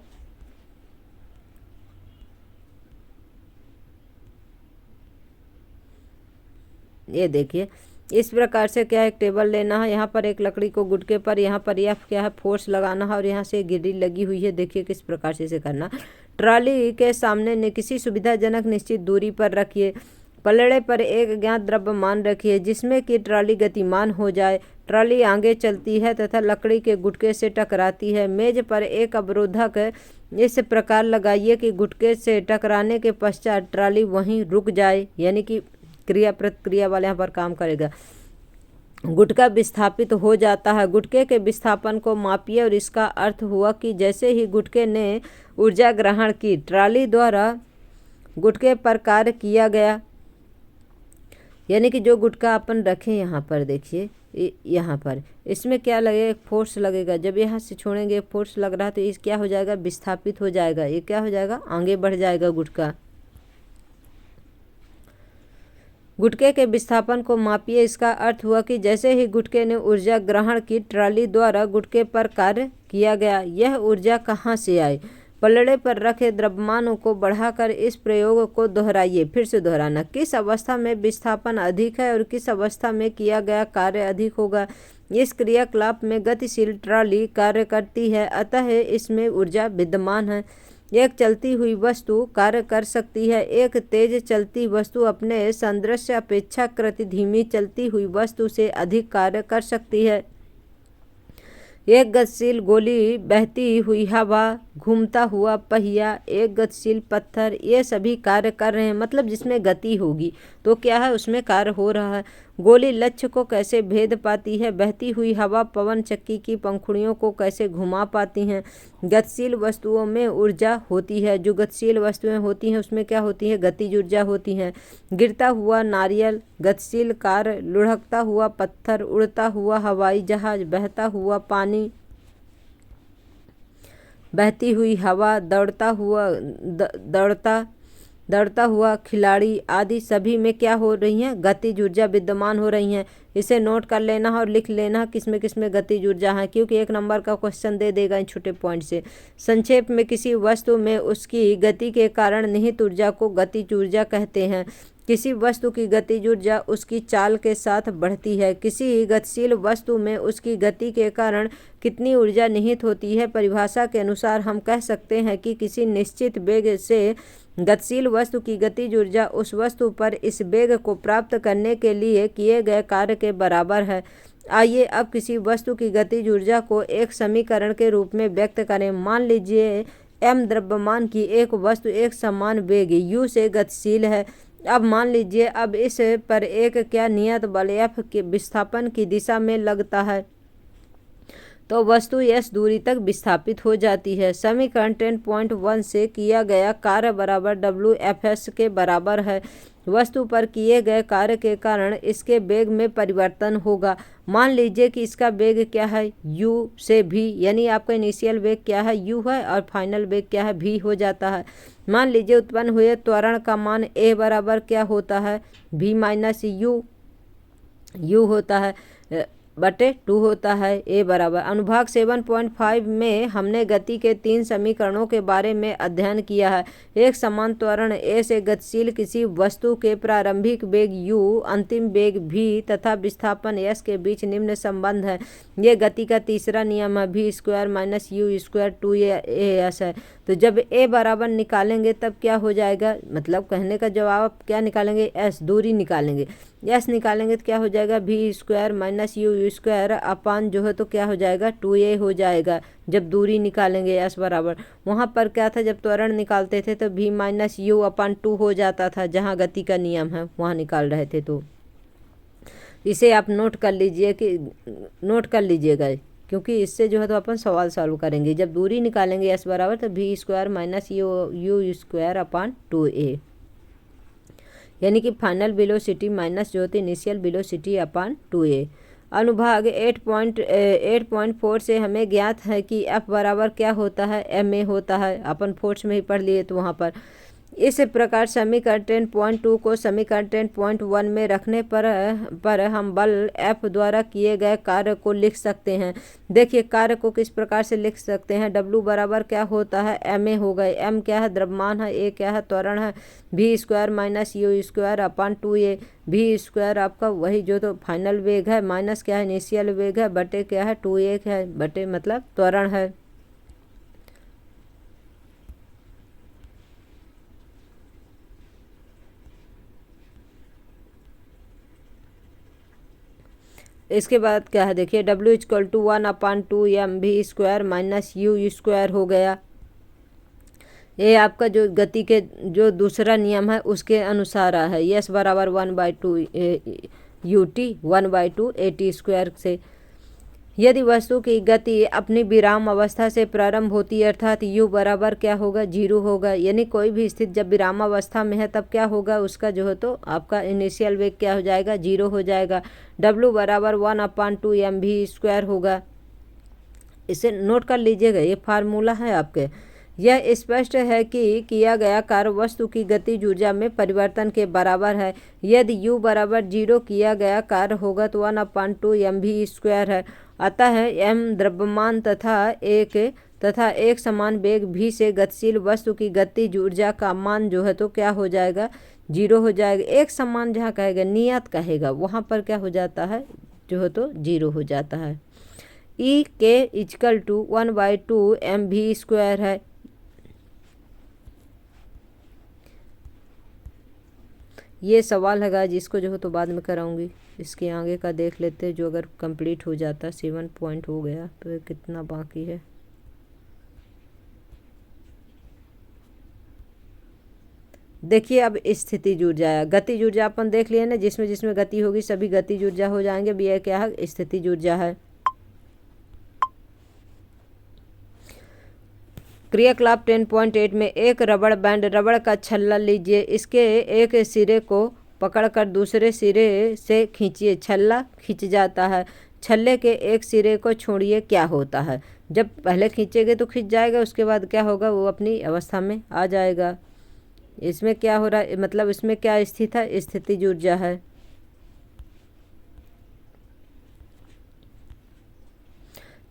ये देखिए इस प्रकार से क्या एक टेबल लेना है, यहाँ पर एक लकड़ी को गुटके पर, यहाँ पर यह क्या है फोर्स लगाना है और यहाँ से गिरी लगी हुई है। देखिए किस प्रकार से इसे करना। ट्रॉली के सामने ने किसी सुविधाजनक निश्चित दूरी पर रखिए। पलड़े पर एक ज्ञात द्रव्यमान रखिए जिसमें कि ट्रॉली गतिमान हो जाए। ट्रॉली आगे चलती है तथा लकड़ी के गुटके से टकराती है। मेज पर एक अवरोधक इस प्रकार लगाइए कि गुटके से टकराने के पश्चात ट्रॉली वहीं रुक जाए, यानी कि क्रिया प्रतिक्रिया वाले यहाँ पर काम करेगा। गुटका विस्थापित हो जाता है। गुटके के विस्थापन को मापिए और इसका अर्थ हुआ कि जैसे ही गुटके ने ऊर्जा ग्रहण की, ट्रॉली द्वारा गुटके पर कार्य किया गया, यानी कि जो गुटका अपन रखें यहाँ पर देखिए, यहाँ पर इसमें क्या लगेगा, एक फोर्स लगेगा। जब यहाँ से छोड़ेंगे फोर्स लग रहा है तो इस क्या हो जाएगा, विस्थापित हो जाएगा। ये क्या हो जाएगा, आगे बढ़ जाएगा गुटका। गुटके के विस्थापन को मापिए। इसका अर्थ हुआ कि जैसे ही गुटके ने ऊर्जा ग्रहण की, ट्रॉली द्वारा गुटके पर कार्य किया गया। यह ऊर्जा कहाँ से आई? पलड़े पर रखे द्रव्यमानों को बढ़ाकर इस प्रयोग को दोहराइए। फिर से दोहराना। किस अवस्था में विस्थापन अधिक है और किस अवस्था में किया गया कार्य अधिक होगा? इस क्रियाकलाप में गतिशील ट्रॉली कार्य करती है, अतः इसमें ऊर्जा विद्यमान है। एक चलती हुई वस्तु कार्य कर सकती है। एक तेज चलती वस्तु अपने सादृश्य अपेक्षाकृत धीमी चलती हुई वस्तु से अधिक कार्य कर सकती है। एक गतिशील गोली, बहती हुई हवा, घूमता हुआ पहिया, एक गतिशील पत्थर, ये सभी कार्य कर रहे हैं। मतलब जिसमें गति होगी तो क्या है, उसमें कार्य हो रहा है। गोली लक्ष्य को कैसे भेद पाती है? बहती हुई हवा पवन चक्की की पंखुड़ियों को कैसे घुमा पाती हैं? गतिशील वस्तुओं में ऊर्जा होती है। जो गतिशील वस्तुएं होती हैं उसमें क्या होती है? गतिज ऊर्जा होती है। गिरता हुआ नारियल गतिशील कार्य, लुढ़कता हुआ पत्थर, उड़ता हुआ हवाई जहाज, बहता हुआ पानी, बहती हुई हवा, दौड़ता हुआ खिलाड़ी आदि सभी में क्या हो रही हैं? गतिज ऊर्जा विद्यमान हो रही हैं। इसे नोट कर लेना और लिख लेना किस में गतिज ऊर्जा है, क्योंकि 1 नंबर का क्वेश्चन दे देगा इन छोटे पॉइंट से। संक्षेप में किसी वस्तु में उसकी गति के कारण निहित ऊर्जा को गतिज ऊर्जा कहते हैं। किसी वस्तु की गतिज ऊर्जा उसकी चाल के साथ बढ़ती है। किसी गतिशील वस्तु में उसकी गति के कारण कितनी ऊर्जा निहित होती है? परिभाषा के अनुसार हम कह सकते हैं कि किसी निश्चित वेग से गतिशील वस्तु की गतिज ऊर्जा उस वस्तु पर इस वेग को प्राप्त करने के लिए किए गए कार्य के बराबर है। आइए अब किसी वस्तु की गतिज ऊर्जा को एक समीकरण के रूप में व्यक्त करें। मान लीजिए m द्रव्यमान की एक वस्तु एक समान वेग u से गतिशील है। अब मान लीजिए अब इस पर एक क्या नियत बल F के विस्थापन की दिशा में लगता है, तो वस्तु s दूरी तक विस्थापित हो जाती है। समीकरण 10.1 से किया गया कार्य बराबर WFS के बराबर है। वस्तु पर किए गए कार्य के कारण इसके वेग में परिवर्तन होगा। मान लीजिए कि इसका वेग क्या है? u से v, यानी आपका इनिशियल वेग क्या है? u है और फाइनल वेग क्या है? v हो जाता है। मान लीजिए उत्पन्न हुए त्वरण का मान a बराबर क्या होता है? v माइनस u होता है बटे 2 होता है। ए बराबर अनुभाग 7.5 में हमने गति के 3 समीकरणों के बारे में अध्ययन किया है। एक समान त्वरण ए से गतिशील किसी वस्तु के प्रारंभिक वेग u, अंतिम वेग v तथा विस्थापन s के बीच निम्न संबंध है। ये गति का तीसरा नियम है, v square minus u square 2as है। तो जब a बराबर निकालेंगे तब क्या हो जाएगा? मतलब कहने का जवाब क्या निकालेंगे? s दूरी निकालेंगे। s निकालेंगे तो क्या हो जाएगा? v square minus u square upon जो है तो क्या हो जाएगा? 2a हो जाएगा। जब दूरी निकालेंगे s बराबर, वहाँ पर क्या था, जब त्वरण निकालते थे तो v माइनस u अपान 2 हो जाता था, जहाँ गति का नियम है वहाँ निकाल रहे थे। तो इसे आप नोट कर लीजिएगा, क्योंकि इससे जो है तो अपन सवाल सॉल्व करेंगे। जब दूरी निकालेंगे s बराबर तो v square minus u square upon 2a, यानी कि फाइनल वेलोसिटी माइनस जो होती है इनिशियल वेलोसिटी अपान 2a। अनुभाग 8.4 से हमें ज्ञात है कि f बराबर क्या होता है? ma होता है। अपन फोर्स में ही पढ़ लिए तो वहाँ पर इस प्रकार समीकरण 10.2 को समीकरण 10.1 में रखने पर हम बल F द्वारा किए गए कार्य को लिख सकते हैं। देखिए कार्य को किस प्रकार से लिख सकते हैं। W बराबर क्या होता है? ma हो गए। m क्या है? द्रव्यमान है। a क्या है? त्वरण है। v square minus u square upon 2a, v square आपका वही जो तो फाइनल वेग है, माइनस क्या है? इनिशियल वेग है, बटे क्या है? 2a है, बटे मतलब त्वरण है। इसके बाद क्या है? देखिए W equal to 1 upon 2mv square minus u square हो गया। ये आपका जो गति के जो दूसरा नियम है उसके अनुसार है। यस बराबर 1/2 ut 1/2 at स्क्वायर से। यदि वस्तु की गति अपनी विराम अवस्था से प्रारंभ होती है, अर्थात u बराबर क्या होगा? 0 होगा, यानी कोई भी स्थिति जब विराम अवस्था में है तब क्या होगा? उसका जो है तो आपका इनिशियल वेग क्या हो जाएगा? 0 हो जाएगा। w बराबर 1 अपान 2mv स्क्वायर होगा। इसे नोट कर लीजिएगा, ये फार्मूला है आपके। यह स्पष्ट है कि किया गया कार्य वस्तु की गतिज ऊर्जा में परिवर्तन के बराबर है। यदि U बराबर 0 किया गया कार्य होगा तो 1/2 mv² है। अतः m द्रव्यमान तथा एक समान वेग v से गतिशील वस्तु की गतिज ऊर्जा का मान जो है तो क्या हो जाएगा, 0 हो जाएगा। एक समान जहाँ कहेगा, नियत कहेगा, वहाँ पर क्या हो जाता है, जो है तो 0 हो जाता है। E के इक्वल टू 1/2 mv² है। ये सवाल है जिसको जो है तो बाद में कराऊंगी। इसके आगे का देख लेते हैं, जो अगर कंप्लीट हो जाता, 7 पॉइंट हो गया तो ये कितना बाकी है। देखिए अब स्थितिज ऊर्जा है। गतिज ऊर्जा अपन देख लिए ना, जिसमें जिसमें गति होगी सभी गतिज ऊर्जा हो जाएंगे। अब यह क्या है, स्थितिज ऊर्जा है। क्रियाकलाप 10.8 में एक रबड़ बैंड, रबड़ का छल्ला लीजिए, इसके एक सिरे को पकड़कर दूसरे सिरे से खींचिए, छल्ला खींच जाता है। छल्ले के एक सिरे को छोड़िए, क्या होता है। जब पहले खींचेंगे तो खींच जाएगा, उसके बाद क्या होगा, वो अपनी अवस्था में आ जाएगा। इसमें क्या हो रहा है, मतलब इसमें क्या स्थित है, स्थितिज ऊर्जा है।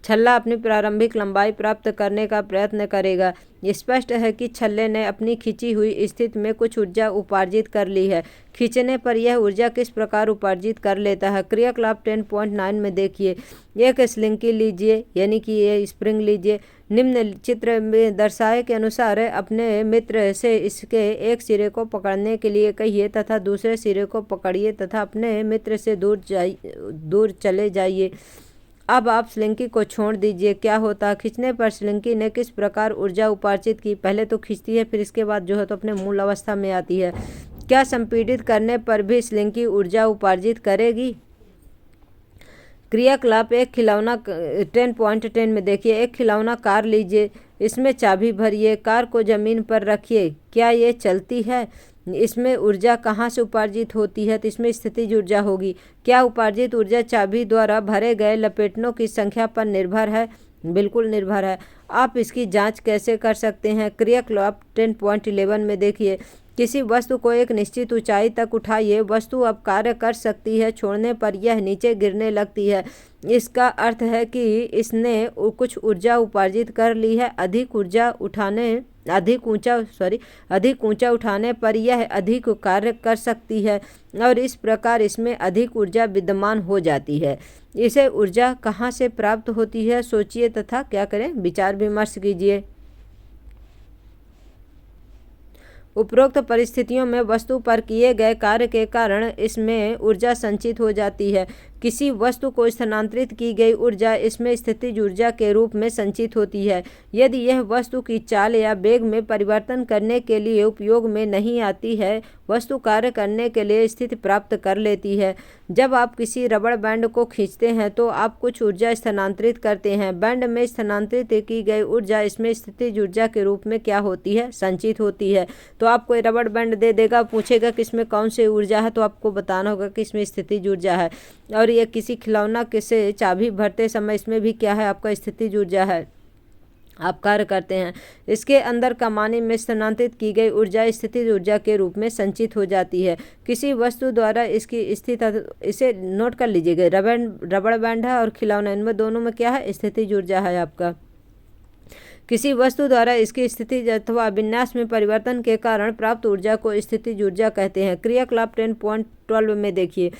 छल्ला अपनी प्रारंभिक लंबाई प्राप्त करने का प्रयत्न करेगा। स्पष्ट है कि छल्ले ने अपनी खिंची हुई स्थिति में कुछ ऊर्जा उपार्जित कर ली है। खींचने पर यह ऊर्जा किस प्रकार उपार्जित कर लेता है। क्रियाकलाप 10.9 में देखिए, एक स्लिंकी लीजिए, यानी कि ये स्प्रिंग लीजिए। निम्न चित्र में दर्शाए के अनुसार अपने मित्र से इसके एक सिरे को पकड़ने के लिए कहिए तथा दूसरे सिरे को पकड़िए तथा अपने मित्र से दूर चले जाइए। अब आप स्लिंकी को छोड़ दीजिए, क्या होता है। खींचने पर स्लिंकी ने किस प्रकार ऊर्जा उपार्जित की। पहले तो खींचती है, फिर इसके बाद जो है तो अपने मूल अवस्था में आती है। क्या संपीड़ित करने पर भी स्लिंकी ऊर्जा उपार्जित करेगी। क्रियाकलाप एक खिलौना 10.10 में देखिए, एक खिलौना कार लीजिए, इसमें चाबी भरिए, कार को जमीन पर रखिए, क्या ये चलती है। इसमें ऊर्जा कहाँ से उपार्जित होती है, तो इसमें स्थितिज ऊर्जा होगी। क्या उपार्जित ऊर्जा चाबी द्वारा भरे गए लपेटों की संख्या पर निर्भर है। बिल्कुल निर्भर है। आप इसकी जांच कैसे कर सकते हैं। क्रियाकलाप 10.11 में देखिए, किसी वस्तु को एक निश्चित ऊंचाई तक उठाइए, वस्तु अब कार्य कर सकती है, छोड़ने पर यह नीचे गिरने लगती है। इसका अर्थ है कि इसने कुछ ऊर्जा उपार्जित कर ली है। अधिक ऊंचा उठाने पर यह अधिक कार्य कर सकती है और इस प्रकार इसमें अधिक ऊर्जा विद्यमान हो जाती है। इसे ऊर्जा कहाँ से प्राप्त होती है, सोचिए तथा क्या करें, विचार विमर्श कीजिए। उपरोक्त परिस्थितियों में वस्तु पर किए गए कार्य के कारण इसमें ऊर्जा संचित हो जाती है। किसी वस्तु को स्थानांतरित की गई ऊर्जा इसमें स्थितिज ऊर्जा के रूप में संचित होती है। यदि यह वस्तु की चाल या वेग में परिवर्तन करने के लिए उपयोग में नहीं आती है, वस्तु कार्य करने के लिए स्थिति प्राप्त कर लेती है। जब आप किसी रबड़ बैंड को खींचते हैं तो आप कुछ ऊर्जा स्थानांतरित करते हैं। बैंड में स्थानांतरित की गई ऊर्जा इसमें स्थितिज ऊर्जा के रूप में क्या होती है, संचित होती है। तो आपको रबड़ बैंड दे देगा, पूछेगा कि इसमें कौन सी ऊर्जा है, तो आपको बताना होगा कि इसमें स्थितिज ऊर्जा है। और ये किसी खिलौना से चाबी भरते समय इसमें भी क्या है, आपका स्थितिज ऊर्जा है, आप कार्य करते हैं। इसके अंदर कमानी में स्थानांतरित की गई ऊर्जा स्थितिज ऊर्जा के रूप में संचित हो जाती है। किसी वस्तु द्वारा इसकी स्थिति, इसे नोट कर लीजिएगा, रबड़ बैंड है और खिलौना, इनमें दोनों में क्या है, स्थितिज ऊर्जा है आपका। किसी वस्तु द्वारा इसकी स्थिति अथवा विन्यास में परिवर्तन के कारण प्राप्त ऊर्जा को स्थितिज ऊर्जा कहते हैं। क्रियाकलाप 10.12 में देखिए,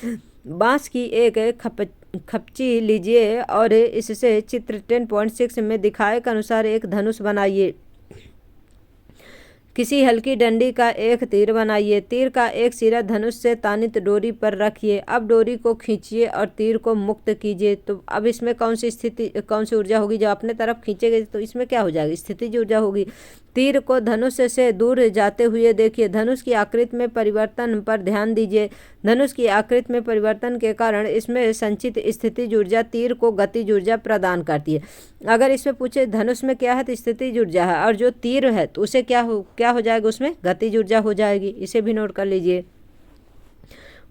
बांस की एक खपची लीजिए और इससे चित्र 10.6 में दिखाए के अनुसार एक धनुष बनाइए। किसी हल्की डंडी का एक तीर बनाइए। तीर का एक सिरा धनुष से तानित डोरी पर रखिए। अब डोरी को खींचिए और तीर को मुक्त कीजिए। तो अब इसमें कौन सी ऊर्जा होगी, जब अपने तरफ खींचेंगे तो इसमें क्या हो जाएगी, स्थितिज ऊर्जा होगी। तीर को धनुष से दूर जाते हुए देखिए। धनुष की आकृति में परिवर्तन पर ध्यान दीजिए। धनुष की आकृति में परिवर्तन के कारण इसमें संचित स्थितिज ऊर्जा तीर को गतिज ऊर्जा प्रदान करती है। अगर इसमें पूछे धनुष में क्या है तो स्थितिज ऊर्जा है, और जो तीर है तो उसे क्या हो जाएगा, उसमें गतिज ऊर्जा हो जाएगी। इसे भी नोट कर लीजिए।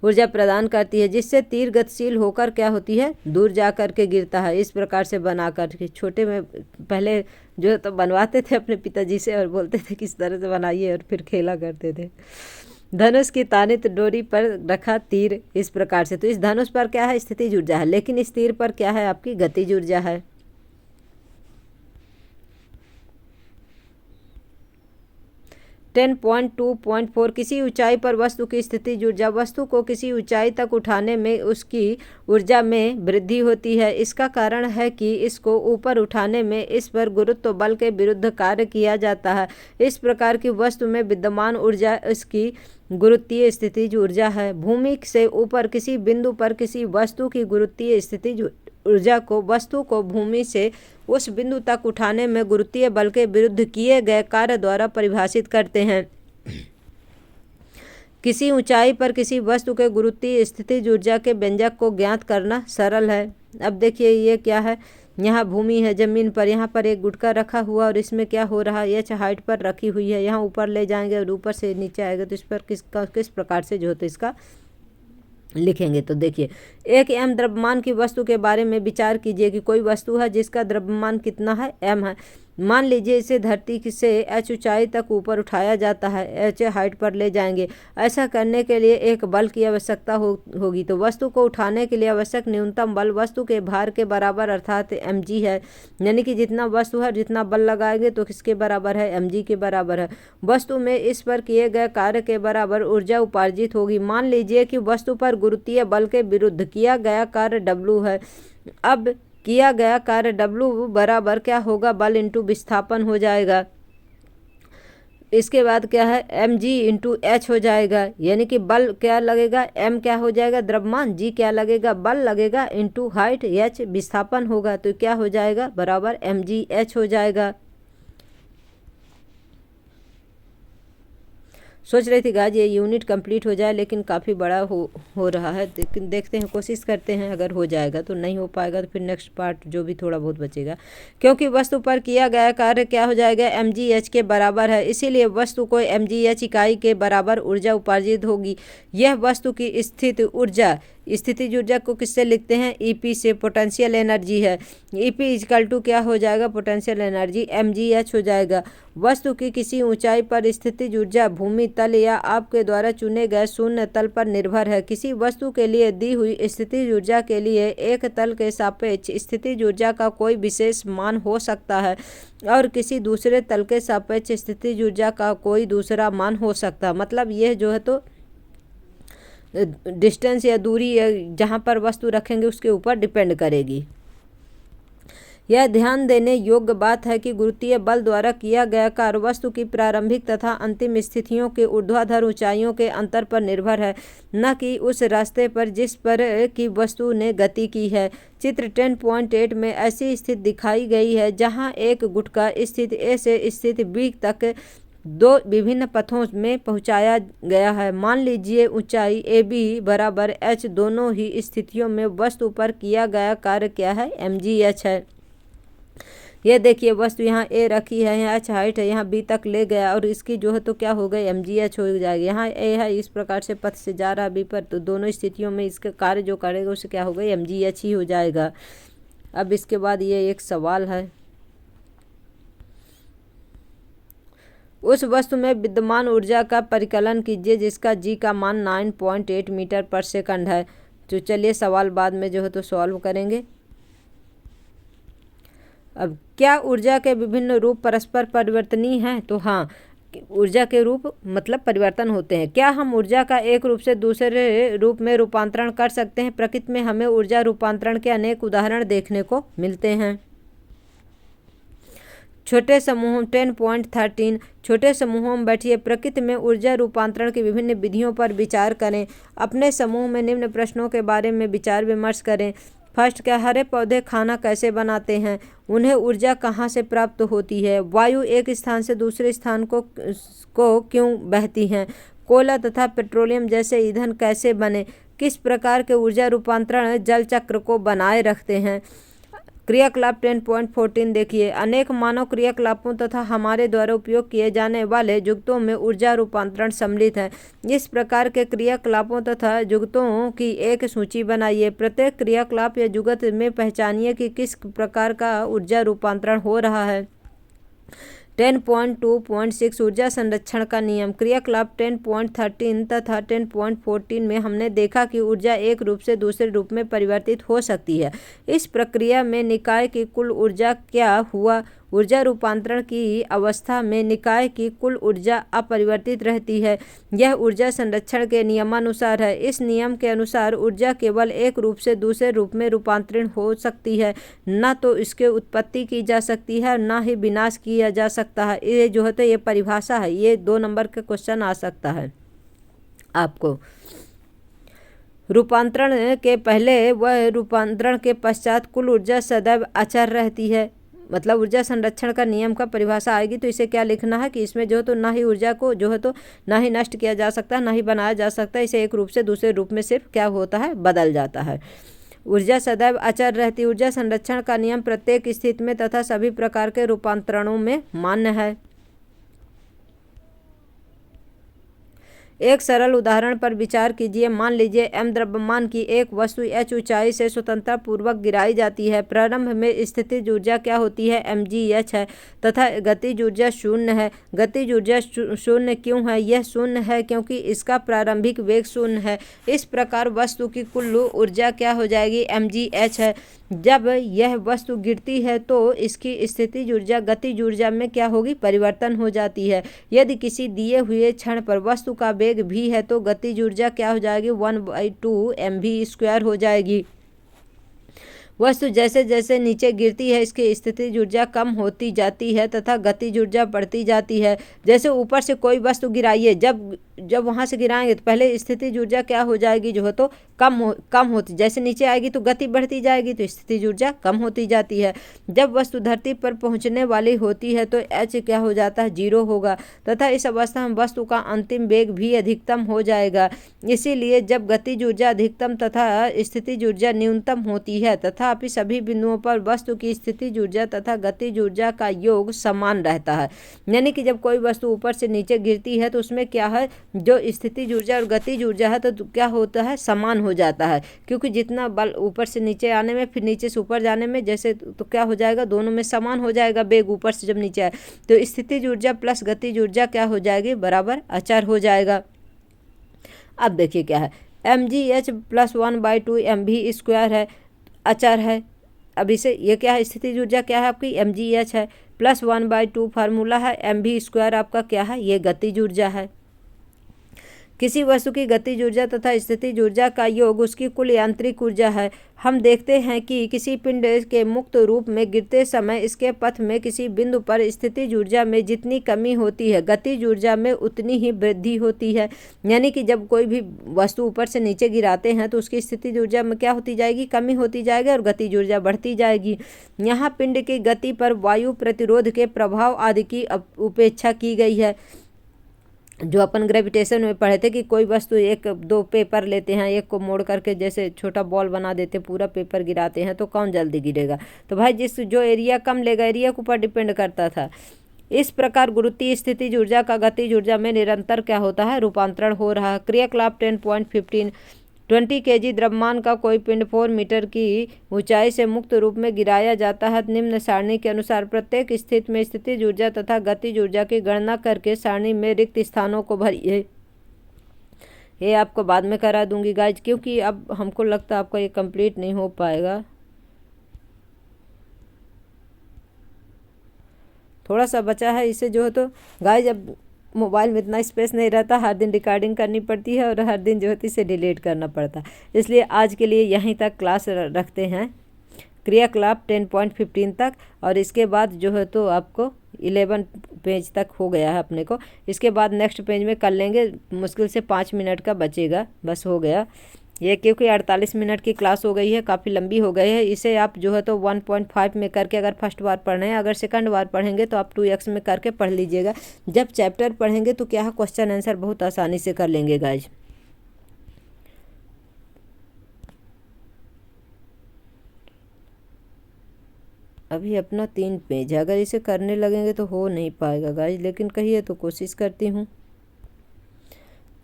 ऊर्जा प्रदान करती है, जिससे तीर गतिशील होकर क्या होती है, दूर जा कर के गिरता है। इस प्रकार से बना कर के छोटे में पहले जो तो बनवाते थे अपने पिताजी से और बोलते थे किस तरह से बनाइए और फिर खेला करते थे। धनुष की तानित डोरी पर रखा तीर इस प्रकार से, तो इस धनुष पर क्या है, स्थितिज ऊर्जा है, लेकिन इस तीर पर क्या है, आपकी गतिज ऊर्जा है। 10.2.4 किसी ऊंचाई पर वस्तु की स्थितिज ऊर्जा, वस्तु को किसी ऊंचाई तक उठाने में उसकी ऊर्जा में वृद्धि होती है। इसका कारण है कि इसको ऊपर उठाने में इस पर गुरुत्व बल के विरुद्ध कार्य किया जाता है। इस प्रकार की वस्तु में विद्यमान ऊर्जा इसकी गुरुत्वीय स्थितिज ऊर्जा है। भूमि से ऊपर किसी बिंदु पर किसी वस्तु की गुरुत्वीय स्थितिज ऊर्जा को वस्तु को भूमि से उस बिंदु तक उठाने में गुरुत्वीय बल के विरुद्ध किए गए कार्य द्वारा परिभाषित करते हैं। किसी ऊंचाई पर किसी वस्तु के गुरुत्वीय स्थितिज ऊर्जा के व्यंजक को ज्ञात करना सरल है। अब देखिए ये क्या है, यहाँ भूमि है, जमीन पर यहाँ पर एक गुटका रखा हुआ और इसमें क्या हो रहा है, h हाइट पर रखी हुई है। यहाँ ऊपर ले जाएंगे और ऊपर से नीचे आएगा तो इस पर किस प्रकार से जो है तो इसका लिखेंगे। तो देखिए, एक m द्रव्यमान की वस्तु के बारे में विचार कीजिए कि कोई वस्तु है जिसका द्रव्यमान कितना है, m है। मान लीजिए इसे धरती से h ऊंचाई तक ऊपर उठाया जाता है, h हाइट पर ले जाएंगे। ऐसा करने के लिए एक बल की आवश्यकता होगी। तो वस्तु को उठाने के लिए आवश्यक न्यूनतम बल वस्तु के भार के बराबर अर्थात mg है। यानी कि जितना वस्तु है जितना बल लगाएंगे तो किसके बराबर है, mg के बराबर है। वस्तु में इस पर किए गए कार्य के बराबर ऊर्जा उपार्जित होगी। मान लीजिए कि वस्तु पर गुरुत्वीय बल के विरुद्ध किया गया कार्य W है। अब किया गया कार्य W बराबर क्या होगा, बल इंटू विस्थापन हो जाएगा। इसके बाद क्या है, mg इंटू h हो जाएगा। यानी कि बल क्या लगेगा, m क्या हो जाएगा द्रव्यमान, g क्या लगेगा बल लगेगा, इंटू हाइट h विस्थापन होगा। तो क्या हो जाएगा, बराबर mg h हो जाएगा। सोच रही थी गाज ये यूनिट कंप्लीट हो जाए, लेकिन काफ़ी बड़ा हो रहा है। लेकिन देखते हैं, कोशिश करते हैं, अगर हो जाएगा तो, नहीं हो पाएगा तो फिर नेक्स्ट पार्ट जो भी थोड़ा बहुत बचेगा। क्योंकि वस्तु पर किया गया कार्य क्या हो जाएगा, mgh के बराबर है, इसीलिए वस्तु को mgh इकाई के बराबर ऊर्जा उपार्जित होगी। यह वस्तु की स्थितिज ऊर्जा को किससे लिखते हैं, EP से, पोटेंशियल एनर्जी है। EP इक्वल टू क्या हो जाएगा, पोटेंशियल एनर्जी mgh हो जाएगा। वस्तु की किसी ऊंचाई पर स्थितिज ऊर्जा भूमि तल या आपके द्वारा चुने गए शून्य तल पर निर्भर है। किसी वस्तु के लिए दी हुई स्थितिज ऊर्जा के लिए एक तल के सापेक्ष स्थितिज ऊर्जा का कोई विशेष मान हो सकता है और किसी दूसरे तल के सापेक्ष स्थितिज ऊर्जा का कोई दूसरा मान हो सकता है। मतलब यह जो है तो डिस्टेंस या दूरी जहाँ पर वस्तु रखेंगे उसके ऊपर डिपेंड करेगी। यह ध्यान देने योग्य बात है कि गुरुत्वीय बल द्वारा किया गया कार्य वस्तु की प्रारंभिक तथा अंतिम स्थितियों के ऊर्ध्वाधर ऊंचाइयों के अंतर पर निर्भर है, न कि उस रास्ते पर जिस पर की वस्तु ने गति की है। चित्र 10.8 में ऐसी स्थिति दिखाई गई है जहां एक गुटका स्थिति A से स्थिति B तक दो विभिन्न पथों में पहुंचाया गया है। मान लीजिए ऊंचाई AB बराबर h, दोनों ही स्थितियों में वस्तु पर किया गया कार्य क्या है, mgh है। ये देखिए वस्तु यहाँ A रखी है, यहाँ h हाइट है, यहाँ B तक ले गया और इसकी जो है तो क्या हो गई, mgh हो जाएगी। यहाँ A है, इस प्रकार से पथ से जा रहा है B पर, तो दोनों स्थितियों में इसका कार्य जो करेगा उससे क्या होगा, mgh ही हो जाएगा। अब इसके बाद ये एक सवाल है, उस वस्तु में विद्यमान ऊर्जा का परिकलन कीजिए जिसका g का मान 9.8 मीटर पर सेकंड है। तो चलिए सवाल बाद में जो है तो सॉल्व करेंगे। अब क्या ऊर्जा के विभिन्न रूप परस्पर परिवर्तनीय हैं? तो हाँ, ऊर्जा के रूप मतलब परिवर्तन होते हैं। क्या हम ऊर्जा का एक रूप से दूसरे रूप में रूपांतरण कर सकते हैं? प्रकृति में हमें ऊर्जा रूपांतरण के अनेक उदाहरण देखने को मिलते हैं। छोटे समूहों 10.13 छोटे समूहों में बैठिए, प्रकृति में ऊर्जा रूपांतरण की विभिन्न विधियों पर विचार करें। अपने समूह में निम्न प्रश्नों के बारे में विचार विमर्श करें। फर्स्ट, क्या हरे पौधे खाना कैसे बनाते हैं? उन्हें ऊर्जा कहाँ से प्राप्त होती है? वायु एक स्थान से दूसरे स्थान को क्यों बहती हैं? कोयला तथा पेट्रोलियम जैसे ईंधन कैसे बने? किस प्रकार के ऊर्जा रूपांतरण जल चक्र को बनाए रखते हैं? क्रियाकलाप 10.14 देखिए, अनेक मानव क्रियाकलापों तथा हमारे द्वारा उपयोग किए जाने वाले जुगतों में ऊर्जा रूपांतरण सम्मिलित है। इस प्रकार के क्रियाकलापों तथा जुगतों की एक सूची बनाइए। प्रत्येक क्रियाकलाप या जुगत में पहचानिए कि किस प्रकार का ऊर्जा रूपांतरण हो रहा है। 10.2.6 ऊर्जा संरक्षण का नियम। क्रियाकलाप 10.13 तथा 10.14 में हमने देखा कि ऊर्जा एक रूप से दूसरे रूप में परिवर्तित हो सकती है। इस प्रक्रिया में निकाय की कुल ऊर्जा क्या हुआ? ऊर्जा रूपांतरण की अवस्था में निकाय की कुल ऊर्जा अपरिवर्तित रहती है। यह ऊर्जा संरक्षण के नियमानुसार है। इस नियम के अनुसार ऊर्जा केवल एक रूप से दूसरे रूप में रूपांतरित हो सकती है, न तो इसके उत्पत्ति की जा सकती है, न ही विनाश किया जा सकता है। ये जो होता है ये परिभाषा है, ये 2 नंबर का क्वेश्चन आ सकता है आपको। रूपांतरण के पहले व रूपांतरण के पश्चात कुल ऊर्जा सदैव अचर रहती है। मतलब ऊर्जा संरक्षण का नियम का परिभाषा आएगी तो इसे क्या लिखना है कि इसमें जो तो ना ही ऊर्जा को जो है तो ना ही नष्ट किया जा सकता है, ना ही बनाया जा सकता है। इसे एक रूप से दूसरे रूप में सिर्फ क्या होता है, बदल जाता है। ऊर्जा सदैव अचर रहती। ऊर्जा संरक्षण का नियम प्रत्येक स्थिति में तथा सभी प्रकार के रूपांतरणों में मान्य है। एक सरल उदाहरण पर विचार कीजिए। मान लीजिए m द्रव्यमान की एक वस्तु h ऊंचाई से स्वतंत्रता पूर्वक गिराई जाती है। प्रारंभ में स्थितिज ऊर्जा क्या होती है? mgh है तथा गतिज ऊर्जा शून्य है। गतिज ऊर्जा शून्य क्यों है? यह शून्य है क्योंकि इसका प्रारंभिक वेग शून्य है। इस प्रकार वस्तु की कुल ऊर्जा क्या हो जाएगी? mgh है। जब यह वस्तु गिरती है तो इसकी स्थितिज ऊर्जा गतिज ऊर्जा में क्या होगी? परिवर्तन हो जाती है। यदि किसी दिए हुए क्षण पर वस्तु का वेग v है तो गतिज ऊर्जा क्या हो जाएगी? 1/2 mv² हो जाएगी। वस्तु जैसे जैसे नीचे गिरती है इसकी स्थितिज ऊर्जा कम होती जाती है तथा गतिज ऊर्जा बढ़ती जाती है। जैसे ऊपर से कोई वस्तु गिराइए, जब वहाँ से गिराएंगे तो पहले स्थितिज ऊर्जा क्या हो जाएगी? जो है तो कम होती, जैसे नीचे आएगी तो गति बढ़ती जाएगी तो स्थितिज ऊर्जा कम होती जाती है। जब वस्तु धरती पर पहुँचने वाली होती है तो h क्या हो जाता है? 0 होगा तथा इस अवस्था में वस्तु का अंतिम वेग भी अधिकतम हो जाएगा। इसीलिए जब गतिज ऊर्जा अधिकतम तथा स्थितिज ऊर्जा न्यूनतम होती है तथापि सभी बिंदुओं पर वस्तु की स्थितिज ऊर्जा तथा गतिज ऊर्जा का योग समान रहता है। यानी कि जब कोई वस्तु ऊपर से नीचे गिरती है तो उसमें क्या है? जो स्थितिज ऊर्जा और गतिज ऊर्जा है तो क्या होता है? समान हो जाता है, क्योंकि जितना बल ऊपर से नीचे आने में फिर नीचे से ऊपर जाने में जैसे तो क्या हो जाएगा? दोनों में समान हो जाएगा वेग। ऊपर से जब नीचे आए तो स्थितिज ऊर्जा प्लस गतिज ऊर्जा क्या हो जाएगी? बराबर अचर हो जाएगा। अब देखिए क्या है, mgh + 1/2 mv² है, अचर है। अब इसे ये क्या है? स्थितिज ऊर्जा क्या है आपकी? mgh है प्लस 1/2 फार्मूला है, mv² आपका क्या है? ये गतिज ऊर्जा है। किसी वस्तु की गतिज ऊर्जा तथा स्थितिज ऊर्जा का योग उसकी कुल यांत्रिक ऊर्जा है। हम देखते हैं कि किसी पिंड के मुक्त रूप में गिरते समय इसके पथ में किसी बिंदु पर स्थितिज ऊर्जा में जितनी कमी होती है गतिज ऊर्जा में उतनी ही वृद्धि होती है। यानी कि जब कोई भी वस्तु ऊपर से नीचे गिराते हैं तो उसकी स्थितिज ऊर्जा में क्या होती जाएगी? कमी होती जाएगी और गतिज ऊर्जा बढ़ती जाएगी। यहाँ पिंड की गति पर वायु प्रतिरोध के प्रभाव आदि की उपेक्षा की गई है। जो अपन ग्रेविटेशन में पढ़े थे कि कोई वस्तु 1-2 पेपर लेते हैं, एक को मोड़ करके जैसे छोटा बॉल बना देते, पूरा पेपर गिराते हैं तो कौन जल्दी गिरेगा? तो भाई जो एरिया कम लेगा एरिया के ऊपर डिपेंड करता था। इस प्रकार गुरुत्वीय स्थितिज ऊर्जा का गतिज ऊर्जा में निरंतर क्या होता है? रूपांतरण हो रहा है। क्रियाकलाप 10.15 20 kg द्रव्यमान का कोई पिंड 4 मीटर की ऊंचाई से मुक्त रूप में गिराया जाता है। निम्न सारणी के अनुसार प्रत्येक स्थिति में स्थितिज ऊर्जा तथा गतिज ऊर्जा की गणना करके सारणी में रिक्त स्थानों को भरिए। ये आपको बाद में करा दूंगी गाइज, क्योंकि अब हमको लगता है आपका ये कंप्लीट नहीं हो पाएगा, थोड़ा सा बचा है। इसे जो है तो गाइज अब मोबाइल में इतना स्पेस नहीं रहता, हर दिन रिकॉर्डिंग करनी पड़ती है और हर दिन जो है इसे डिलीट करना पड़ता है। इसलिए आज के लिए यहीं तक क्लास रखते हैं, क्रियाकलाप 10.15 तक, और इसके बाद जो है तो आपको 11 पेज तक हो गया है अपने को। इसके बाद नेक्स्ट पेज में कर लेंगे, मुश्किल से 5 मिनट का बचेगा, बस हो गया ये, क्योंकि 48 मिनट की क्लास हो गई है, काफ़ी लंबी हो गई है। इसे आप जो है तो 1.5 में करके अगर फर्स्ट बार पढ़ रहे हैं, अगर सेकंड बार पढ़ेंगे तो आप 2x में करके पढ़ लीजिएगा। जब चैप्टर पढ़ेंगे तो क्या है, क्वेश्चन आंसर बहुत आसानी से कर लेंगे गाइज। अभी अपना 3 पेज है, अगर इसे करने लगेंगे तो हो नहीं पाएगा गाइस, लेकिन कहिए तो कोशिश करती हूँ।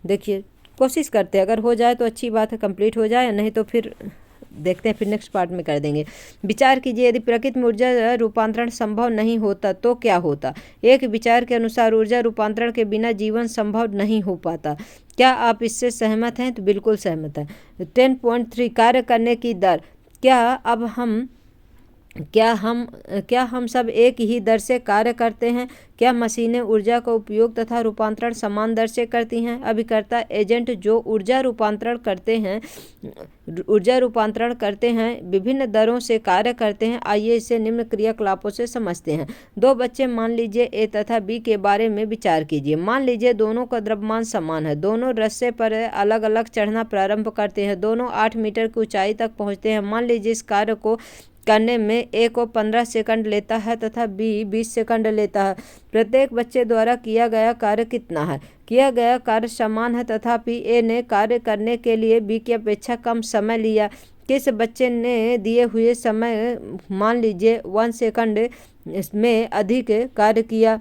देखिए कोशिश करते हैं, अगर हो जाए तो अच्छी बात है, कंप्लीट हो जाए, नहीं तो फिर देखते हैं, फिर नेक्स्ट पार्ट में कर देंगे। विचार कीजिए, यदि प्रकृति में ऊर्जा रूपांतरण संभव नहीं होता तो क्या होता। एक विचार के अनुसार ऊर्जा रूपांतरण के बिना जीवन संभव नहीं हो पाता। क्या आप इससे सहमत हैं? तो बिल्कुल सहमत है। 10.3 कार्य करने की दर। क्या हम सब एक ही दर से कार्य करते हैं? क्या मशीनें ऊर्जा का उपयोग तथा रूपांतरण समान दर से करती हैं? अभिकर्ता एजेंट जो ऊर्जा रूपांतरण करते हैं विभिन्न दरों से कार्य करते हैं। आइए इसे निम्न क्रियाकलापों से समझते हैं। 2 बच्चे, मान लीजिए ए तथा बी के बारे में विचार कीजिए। मान लीजिए दोनों का द्रव्यमान समान है, दोनों रस्से पर अलग अलग चढ़ना प्रारंभ करते हैं, दोनों 8 मीटर की ऊंचाई तक पहुंचते हैं। मान लीजिए इस कार्य को करने में ए को 15 सेकंड लेता है तथा बी 20 सेकंड लेता है। प्रत्येक बच्चे द्वारा किया गया कार्य कितना है? किया गया कार्य समान है, तथापि ए ने कार्य करने के लिए बी की अपेक्षा कम समय लिया। किस बच्चे ने दिए हुए समय, मान लीजिए 1 सेकंड में अधिक कार्य किया?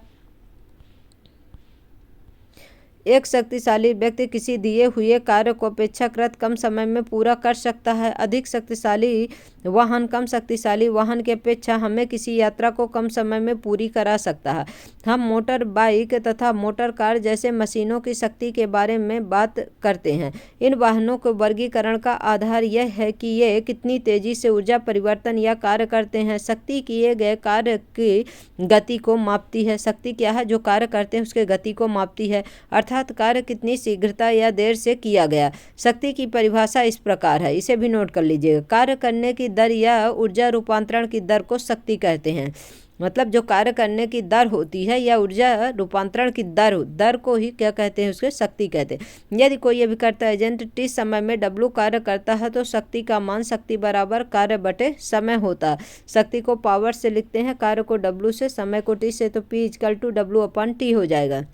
एक शक्तिशाली व्यक्ति किसी दिए हुए कार्य को अपेक्षाकृत कम समय में पूरा कर सकता है। अधिक शक्तिशाली वाहन कम शक्तिशाली वाहन की अपेक्षा हमें किसी यात्रा को कम समय में पूरी करा सकता है। हम मोटर बाइक तथा मोटर कार जैसे मशीनों की शक्ति के बारे में बात करते हैं। इन वाहनों के वर्गीकरण का आधार यह है कि ये कितनी तेजी से ऊर्जा परिवर्तन या कार्य करते हैं। शक्ति किए गए कार्य की गति को मापती है। शक्ति क्या है? जो कार्य करते हैं उसके गति को मापती है, अर्थात कार्य कितनी शीघ्रता या देर से किया गया। शक्ति की परिभाषा इस प्रकार है, इसे भी नोट कर लीजिएगा। कार्य करने की दर या ऊर्जा रूपांतरण की दर को शक्ति कहते हैं। मतलब जो कार्य करने की दर होती है या ऊर्जा रूपांतरण की दर को ही क्या कहते हैं? उसके शक्ति कहते हैं। यदि कोई अभिकर्ता एजेंट टी समय में W कार्य करता है तो शक्ति का मान शक्ति बराबर कार्य बटे समय होता है। शक्ति को पावर से लिखते हैं, कार्य को W से, समय को T से, तो P = W/T हो जाएगा।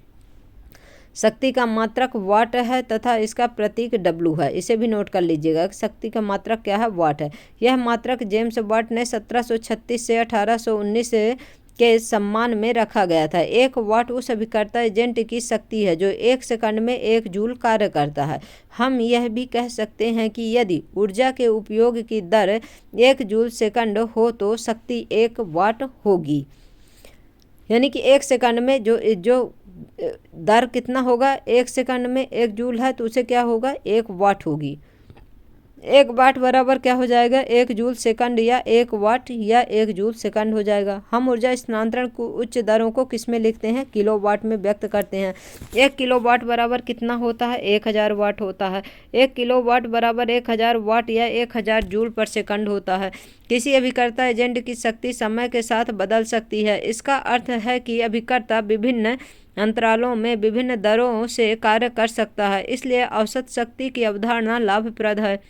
शक्ति का मात्रक वाट है तथा इसका प्रतीक W है, इसे भी नोट कर लीजिएगा। शक्ति का मात्रक क्या है? वाट है। यह मात्रक जेम्स वाट ने 1736 से 1819 के सम्मान में रखा गया था। 1 वाट उस अभिकर्ता एजेंट की शक्ति है जो 1 सेकंड में 1 जूल कार्य करता है। हम यह भी कह सकते हैं कि यदि ऊर्जा के उपयोग की दर 1 जूल सेकंड हो तो शक्ति 1 वाट होगी। यानी कि 1 सेकंड में जो दर कितना होगा? 1 सेकंड में 1 जूल है तो उसे क्या होगा? 1 वाट होगी। 1 वाट बराबर क्या हो जाएगा? 1 जूल सेकंड या 1 वाट या 1 जूल सेकंड हो जाएगा। हम ऊर्जा स्थानांतरण को उच्च दरों को किस में लिखते हैं? किलोवाट में व्यक्त करते हैं। 1 किलोवाट बराबर कितना होता है? 1000 वाट होता है। 1 किलोवाट बराबर 1000 वाट या 1000 जूल पर सेकंड होता है। किसी अभिकर्ता एजेंट की शक्ति समय के साथ बदल सकती है। इसका अर्थ है कि अभिकर्ता विभिन्न अंतरालों में विभिन्न दरों से कार्य कर सकता है, इसलिए औसत शक्ति की अवधारणा लाभप्रद है।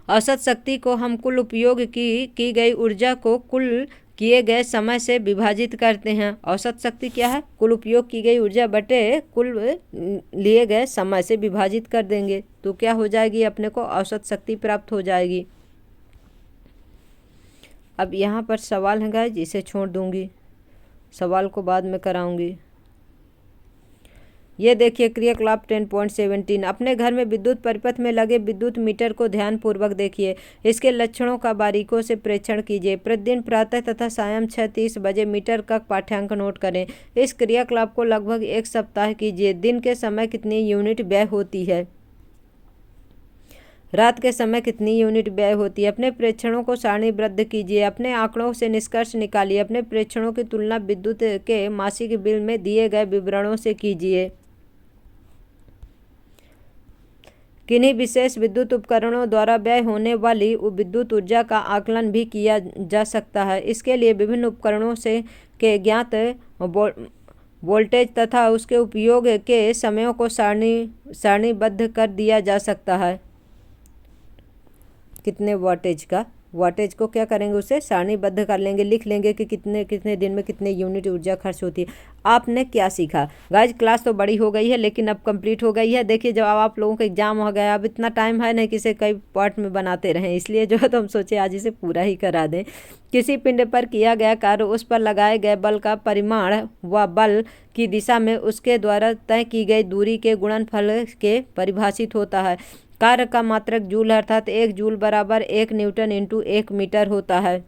औसत शक्ति को हम कुल उपयोग की गई ऊर्जा को कुल किए गए समय से विभाजित करते हैं। औसत शक्ति क्या है? कुल उपयोग की गई ऊर्जा बटे कुल लिए गए समय से विभाजित कर देंगे तो क्या हो जाएगी? अपने को औसत शक्ति प्राप्त हो जाएगी। अब यहाँ पर सवाल है गाइस, इसे छोड़ दूंगी, सवाल को बाद में कराऊंगी। ये देखिए क्रियाकलाप 10.17। अपने घर में विद्युत परिपथ में लगे विद्युत मीटर को ध्यानपूर्वक देखिए। इसके लक्षणों का बारीकों से प्रेक्षण कीजिए। प्रतिदिन प्रातः तथा सायं 6:30 बजे मीटर का पाठ्यांक नोट करें। इस क्रियाकलाप को लगभग 1 सप्ताह कीजिए। दिन के समय कितनी यूनिट व्यय होती है? रात के समय कितनी यूनिट व्यय होती है? अपने प्रेक्षणों को सारणीबद्ध कीजिए। अपने आंकड़ों से निष्कर्ष निकालिए। अपने प्रेक्षणों की तुलना विद्युत के मासिक बिल में दिए गए विवरणों से कीजिए। किन्हीं विशेष विद्युत उपकरणों द्वारा व्यय होने वाली विद्युत ऊर्जा का आकलन भी किया जा सकता है। इसके लिए विभिन्न उपकरणों से के ज्ञात वोल्टेज तथा उसके उपयोग के समयों को सारणीबद्ध कर दिया जा सकता है। कितने वोल्टेज का वाटेज को क्या करेंगे, उसे सारणीबद्ध कर लेंगे, लिख लेंगे कि कितने कितने दिन में कितने यूनिट ऊर्जा खर्च होती है। आपने क्या सीखा गाइज? क्लास तो बड़ी हो गई है लेकिन अब कंप्लीट हो गई है। देखिए जब आप लोगों का एग्जाम हो गया, अब इतना टाइम है नहीं कि इसे कई पार्ट में बनाते रहें, इसलिए जो है तो हम सोचे आज इसे पूरा ही करा दें। किसी पिंड पर किया गया कार्य उस पर लगाए गए बल का परिमाण व बल की दिशा में उसके द्वारा तय की गई दूरी के गुणनफल के परिभाषित होता है। कार्य का मात्रक जूल अर्थात 1 जूल बराबर 1 न्यूटन इंटू 1 मीटर होता है।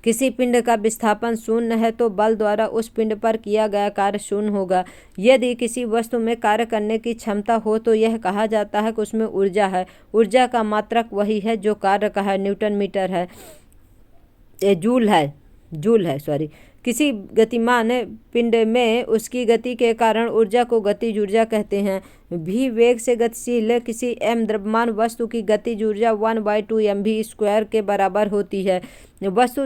किसी पिंड का विस्थापन शून्य है तो बल द्वारा उस पिंड पर किया गया कार्य शून्य होगा। यदि किसी वस्तु में कार्य करने की क्षमता हो तो यह कहा जाता है कि उसमें ऊर्जा है। ऊर्जा का मात्रक वही है जो कार्य का है, न्यूटन मीटर है, जूल है सॉरी। किसी गतिमान पिंड में उसकी गति के कारण ऊर्जा को गतिज ऊर्जा कहते हैं। भी वेग से गतिशील किसी m द्रव्यमान वस्तु की गतिज ऊर्जा 1/2 mv² के बराबर होती है। वस्तु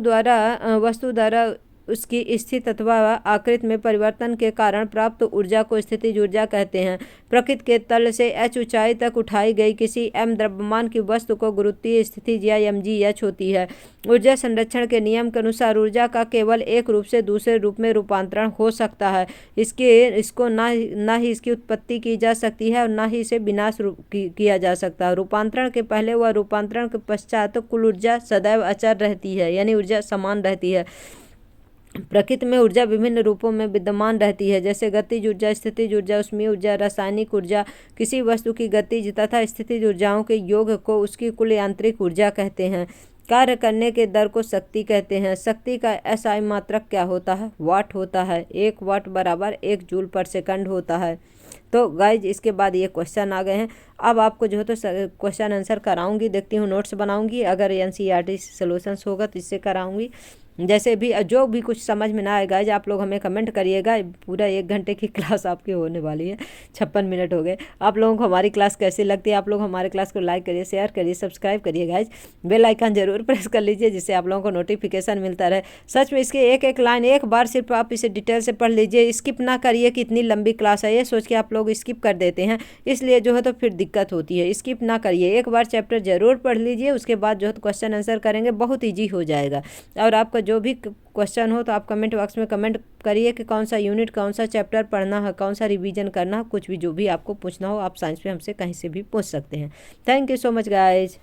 द्वारा उसकी स्थिति अथवा आकृति में परिवर्तन के कारण प्राप्त ऊर्जा को स्थितिज ऊर्जा कहते हैं। प्रकृति के तल से h ऊंचाई तक उठाई गई किसी m द्रव्यमान की वस्तु को गुरुत्वीय स्थिति या mgh होती है। ऊर्जा संरक्षण के नियम के अनुसार ऊर्जा का केवल एक रूप से दूसरे रूप में रूपांतरण हो सकता है। इसको ना ही इसकी उत्पत्ति की जा सकती है और ना ही इसे विनाश किया जा सकता है। रूपांतरण के पहले व रूपांतरण के पश्चात कुल ऊर्जा सदैव अचर रहती है, यानी ऊर्जा समान रहती है। प्रकृति में ऊर्जा विभिन्न रूपों में विद्यमान रहती है, जैसे गतिज ऊर्जा, स्थितिज ऊर्जा, ऊष्मीय ऊर्जा, रासायनिक ऊर्जा। किसी वस्तु की गतिज तथा स्थितिज ऊर्जाओं के योग को उसकी कुल यांत्रिक ऊर्जा कहते हैं। कार्य करने के दर को शक्ति कहते हैं। शक्ति का एसआई मात्रक क्या होता है? वाट होता है। 1 वाट बराबर 1 जूल पर सेकंड होता है। तो गाइज इसके बाद ये क्वेश्चन आ गए हैं। अब आपको जो है तो क्वेश्चन आंसर कराऊंगी, देखती हूँ नोट्स बनाऊंगी, अगर एनसीईआरटी सॉल्यूशंस होगा तो इससे कराऊंगी। जैसे भी जो भी कुछ समझ में ना आएगा आप लोग हमें कमेंट करिएगा। पूरा 1 घंटे की क्लास आपकी होने वाली है, 56 मिनट हो गए। आप लोगों को हमारी क्लास कैसी लगती है? आप लोग हमारे क्लास को लाइक करिए, शेयर करिए, सब्सक्राइब करिए गाइज। बेल आइकन जरूर प्रेस कर लीजिए जिससे आप लोगों को नोटिफिकेशन मिलता रहे। सच में इसके एक एक लाइन एक बार सिर्फ आप इसे डिटेल से पढ़ लीजिए, स्किप ना करिए कि इतनी लंबी क्लास है, ये सोच के आप लोग स्किप कर देते हैं, इसलिए जो है तो फिर दिक्कत होती है। स्किप ना करिए, एक बार चैप्टर जरूर पढ़ लीजिए, उसके बाद जो है तो क्वेश्चन आंसर करेंगे, बहुत ईजी हो जाएगा। और आपका जो भी क्वेश्चन हो तो आप कमेंट बॉक्स में कमेंट करिए कि कौन सा यूनिट, कौन सा चैप्टर पढ़ना है, कौन सा रिवीजन करना है, कुछ भी जो भी आपको पूछना हो आप साइंस में हमसे कहीं से भी पूछ सकते हैं। Thank you so much guys.